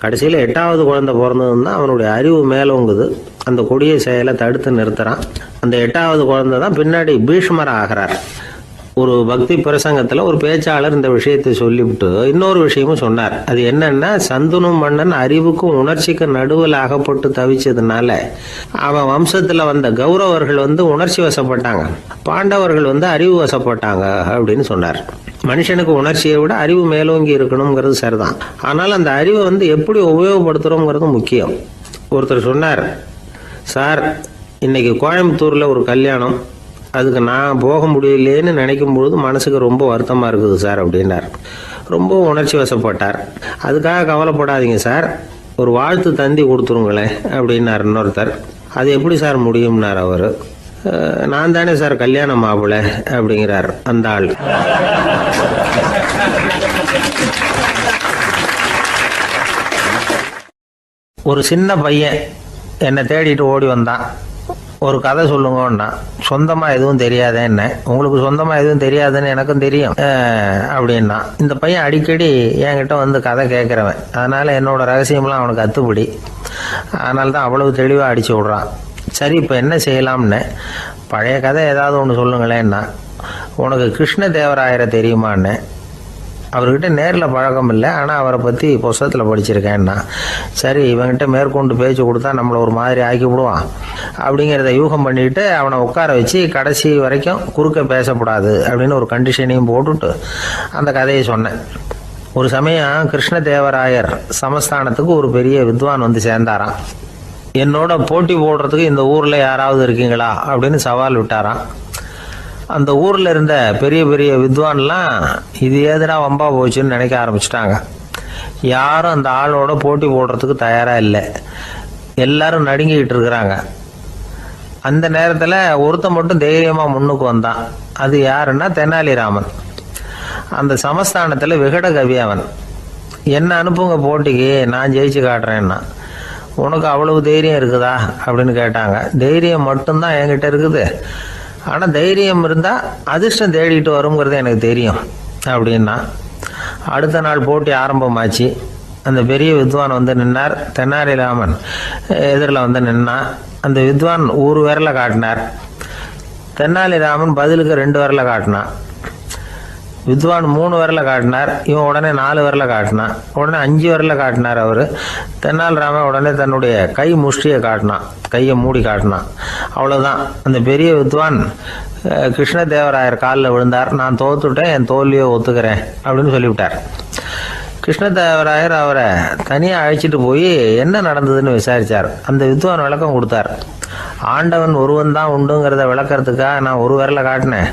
கடைசியில் 8வது குழந்தை பிறந்ததுன்னு தான் அவனுடைய அறிவு மேலோங்குது. அந்த கொடிய செயலை தடுத்து நிறுத்துறான். அந்த 8வது குழந்தை தான் பின்னாடி பீஷ்மர் ஆகிறார். ஒரு பக்தி பிரசங்கத்தில் ஒரு பேச்சாளர் இந்த விஷயத்தை சொல்லிவிட்டு இன்னொரு விஷயமும் சொன்னார். அது என்னன்னா, சந்தனு மன்னன் அறிவுக்கும் உணர்ச்சிக்கும் நடுவில் அகப்பட்டு தவிச்சதுனால அவன் வம்சத்தில் வந்த கௌரவர்கள் உணர்ச்சி வசப்பட்டாங்க, பாண்டவர்கள் அறிவு வசப்பட்டாங்க அப்படின்னு சொன்னார். மனுஷனுக்கு உணர்ச்சியை விட அறிவு மேலோங்கி இருக்கணுங்கிறது சரிதான். ஆனால் அந்த அறிவை எப்படி உபயோகப்படுத்துகிறோங்கிறது முக்கியம். ஒருத்தர் சொன்னார், சார் இன்னைக்கு கோயம்புத்தூரில் ஒரு கல்யாணம், அதுக்கு நான் போக முடியலேன்னு நினைக்கும் பொழுது மனசுக்கு ரொம்ப வருத்தமாக இருக்குது சார் அப்படின்னார். ரொம்ப உணர்ச்சி வசப்பட்டார். அதுக்காக கவலைப்படாதீங்க சார், ஒரு வாழ்த்து தந்தி கொடுத்துருங்களேன் அப்படின்னார் இன்னொருத்தர். அது எப்படி சார் முடியும்னார் அவர். நான் தானே சார் கல்யாண மாப்பிள்ளை அப்படிங்கிறார் அந்த ஆள். ஒரு சின்ன பையன் என்னை தேடிட்டு ஓடி வந்தான். ஒரு கதை சொல்லுங்கன்னா, சொந்தமாக எதுவும் தெரியாத என்ன, உங்களுக்கு சொந்தமாக எதுவும் தெரியாதுன்னு எனக்கும் தெரியும் அப்படின்னா. இந்த பையன் அடிக்கடி என்கிட்ட கதை கேட்குறவன், அதனால் என்னோட ரகசியம்லாம் அவனுக்கு அத்துப்படி. அதனால தான் அவ்வளவு தெளிவாக அடிச்சு விட்றான். சரி, இப்போ என்ன செய்யலாம்னு, பழைய கதை ஏதாவது ஒன்று சொல்லுங்களேன்னா. உனக்கு கிருஷ்ணதேவராயரை தெரியுமான்னு. அவர்கிட்ட நேரில் பழக்கம் இல்லை, ஆனால் அவரை பற்றி புஸ்தகத்தில் படிச்சிருக்கேன்னா. சரி, இவங்கிட்ட மேற்கொண்டு பேச்சு கொடுத்தா நம்மளை ஒரு மாதிரி ஆக்கி விடுவான் அப்படிங்கிறத யூகம் பண்ணிட்டு அவனை உட்கார வச்சு கடைசி வரைக்கும் குறுக்க பேசக்கூடாது அப்படின்னு ஒரு கண்டிஷனையும் போட்டுட்டு அந்த கதையை சொன்னேன். ஒரு சமயம் கிருஷ்ணதேவராயர் சமஸ்தானத்துக்கு ஒரு பெரிய வித்வான் சேர்ந்தாராம். என்னோட போட்டி போடுறதுக்கு இந்த ஊரில் யாராவது இருக்கீங்களா அப்படின்னு சவால் விட்டாராம். அந்த ஊரில் இருந்த பெரிய பெரிய வித்வான்லாம் இது ஏதுடா வம்பா போச்சுன்னு நினைக்க ஆரம்பிச்சிட்டாங்க. யாரும் அந்த ஆளோட போட்டி போடுறதுக்கு தயாராக இல்லை. எல்லாரும் நடுங்கிக்கிட்டு இருக்கிறாங்க. அந்த நேரத்தில் ஒருத்தன் மட்டும் தைரியமாக முன்னுக்கு வந்தான். அது யாருன்னா தெனாலிராமன். அந்த சமஸ்தானத்தில் விகட கவி அவன். என்ன அனுப்புங்க போட்டிக்கு, நான் ஜெயிச்சு காட்டுறேன்னா. உனக்கு அவ்வளவு தைரியம் இருக்குதா அப்படின்னு கேட்டாங்க. தைரியம் மட்டும்தான் என்கிட்ட இருக்குது, ஆனால் தைரியம் இருந்தால் அதிர்ஷ்டம் தேடிட்டு வருங்கிறது எனக்கு தெரியும் அப்படின்னா. அடுத்த நாள் போட்டி ஆரம்பமாச்சு. அந்த பெரிய வித்வான் வந்து நின்னார். தெனாலிராமன் எதிரில் வந்து நின்னா. அந்த வித்வான் ஒரு விரலை காட்டினார். தெனாலிராமன் பதிலுக்கு 2 விரலை காட்டினான். வித்வான் 3 விரலை காட்டினார். இவன் உடனே 4 விரலை காட்டினான். உடனே 5 விரலை காட்டினார் அவர். தெனாலிராமன் உடனே தன்னுடைய கை முஷ்டியை காட்டினான், கையை மூடி காட்டினான். அவ்வளோதான். அந்த பெரிய வித்வான் கிருஷ்ணதேவராயர் காலில் விழுந்தார். நான் தோத்துட்டேன், என் தோல்வியை ஒத்துக்கிறேன் அப்படின்னு சொல்லிவிட்டார். கிருஷ்ணதேவராயர் அவரை தனியாக அழைச்சிட்டு போய் என்ன நடந்ததுன்னு விசாரித்தார். அந்த வித்வான் விளக்கம் கொடுத்தார். ஆண்டவன் ஒருவன் தான் உண்டுங்கிறத விளக்கறதுக்காக நான் ஒரு விரலை காட்டினேன்.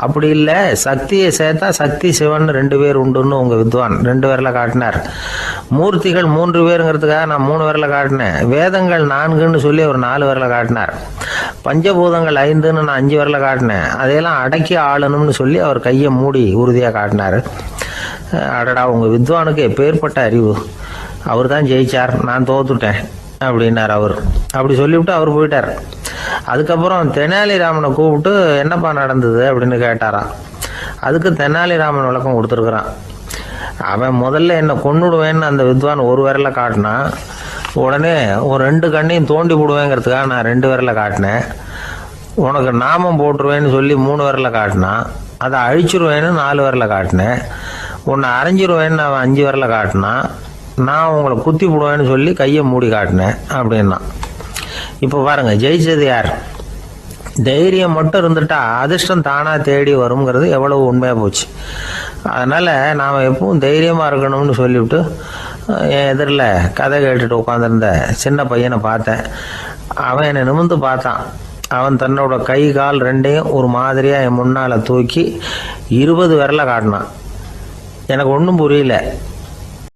அப்படி இல்லை, சக்தியை சேர்த்தா சக்தி சிவன் 2 பேர் உண்டுன்னு உங்கள் வித்வான் 2 விரலை காட்டினார். மூர்த்திகள் 3 பேருங்கிறதுக்காக நான் 3 விரலை காட்டினேன். வேதங்கள் 4ன்னு சொல்லி அவர் 4 விரலை காட்டினார். பஞ்சபூதங்கள் 5ன்னு நான் 5 விரலை காட்டினேன். அதையெல்லாம் அடக்கி ஆளணும்னு சொல்லி அவர் கையை மூடி உறுதியாக காட்டினார். அடடா, உங்கள் வித்வானுக்கு எப்பேற்பட்ட அறிவு! அவர் தான் ஜெயிச்சார், நான் தோத்துட்டேன் அப்படின்னார் அவர். அப்படி சொல்லிவிட்டு அவர் போயிட்டார். அதுக்கப்புறம் தெனாலிராமனை கூப்பிட்டு என்னப்பா நடந்தது அப்படின்னு கேட்டாராம். அதுக்கு தெனாலிராமன் விளக்கம் கொடுத்துருக்குறான். அவன் முதல்ல என்னை கொன்னுடுவேன்னு அந்த வித்வான் ஒரு விரலை காட்டினான். உடனே ஒரு 2 கண்ணையும் தோண்டி போடுவேங்கிறதுக்காக நான் 2 விரலை காட்டினேன். உனக்கு நாமம் போட்டுருவேன்னு சொல்லி 3 விரலை காட்டினான். அதை அழிச்சிருவேன்னு 4 விரலை காட்டினேன். உன்னை அரைஞ்சிருவேன்னு அவன் 5 விரலை காட்டினான். நான் உங்களை குத்தி போடுவேன்னு சொல்லி கையை மூடி காட்டினேன் அப்படின்னா. இப்போ பாருங்க, ஜெயிச்சது யார்? தைரியம் மட்டும் இருந்துட்டா அதிர்ஷ்டம் தானாக தேடி வருங்கிறது எவ்வளவு உண்மையாக போச்சு. அதனால் நாம் எப்பவும் தைரியமாக இருக்கணும்னு சொல்லிவிட்டு என் எதிரில் கதை கேட்டுட்டு உட்காந்துருந்த சின்ன பையனை பார்த்தேன். அவன் என்னை நிமிர்ந்து பார்த்தான். அவன் தன்னோட கை கால் 2ஐயும் ஒரு மாதிரியாக என் முன்னால் தூக்கி 20 விரலை காட்டினான். எனக்கு ஒன்றும் புரியல.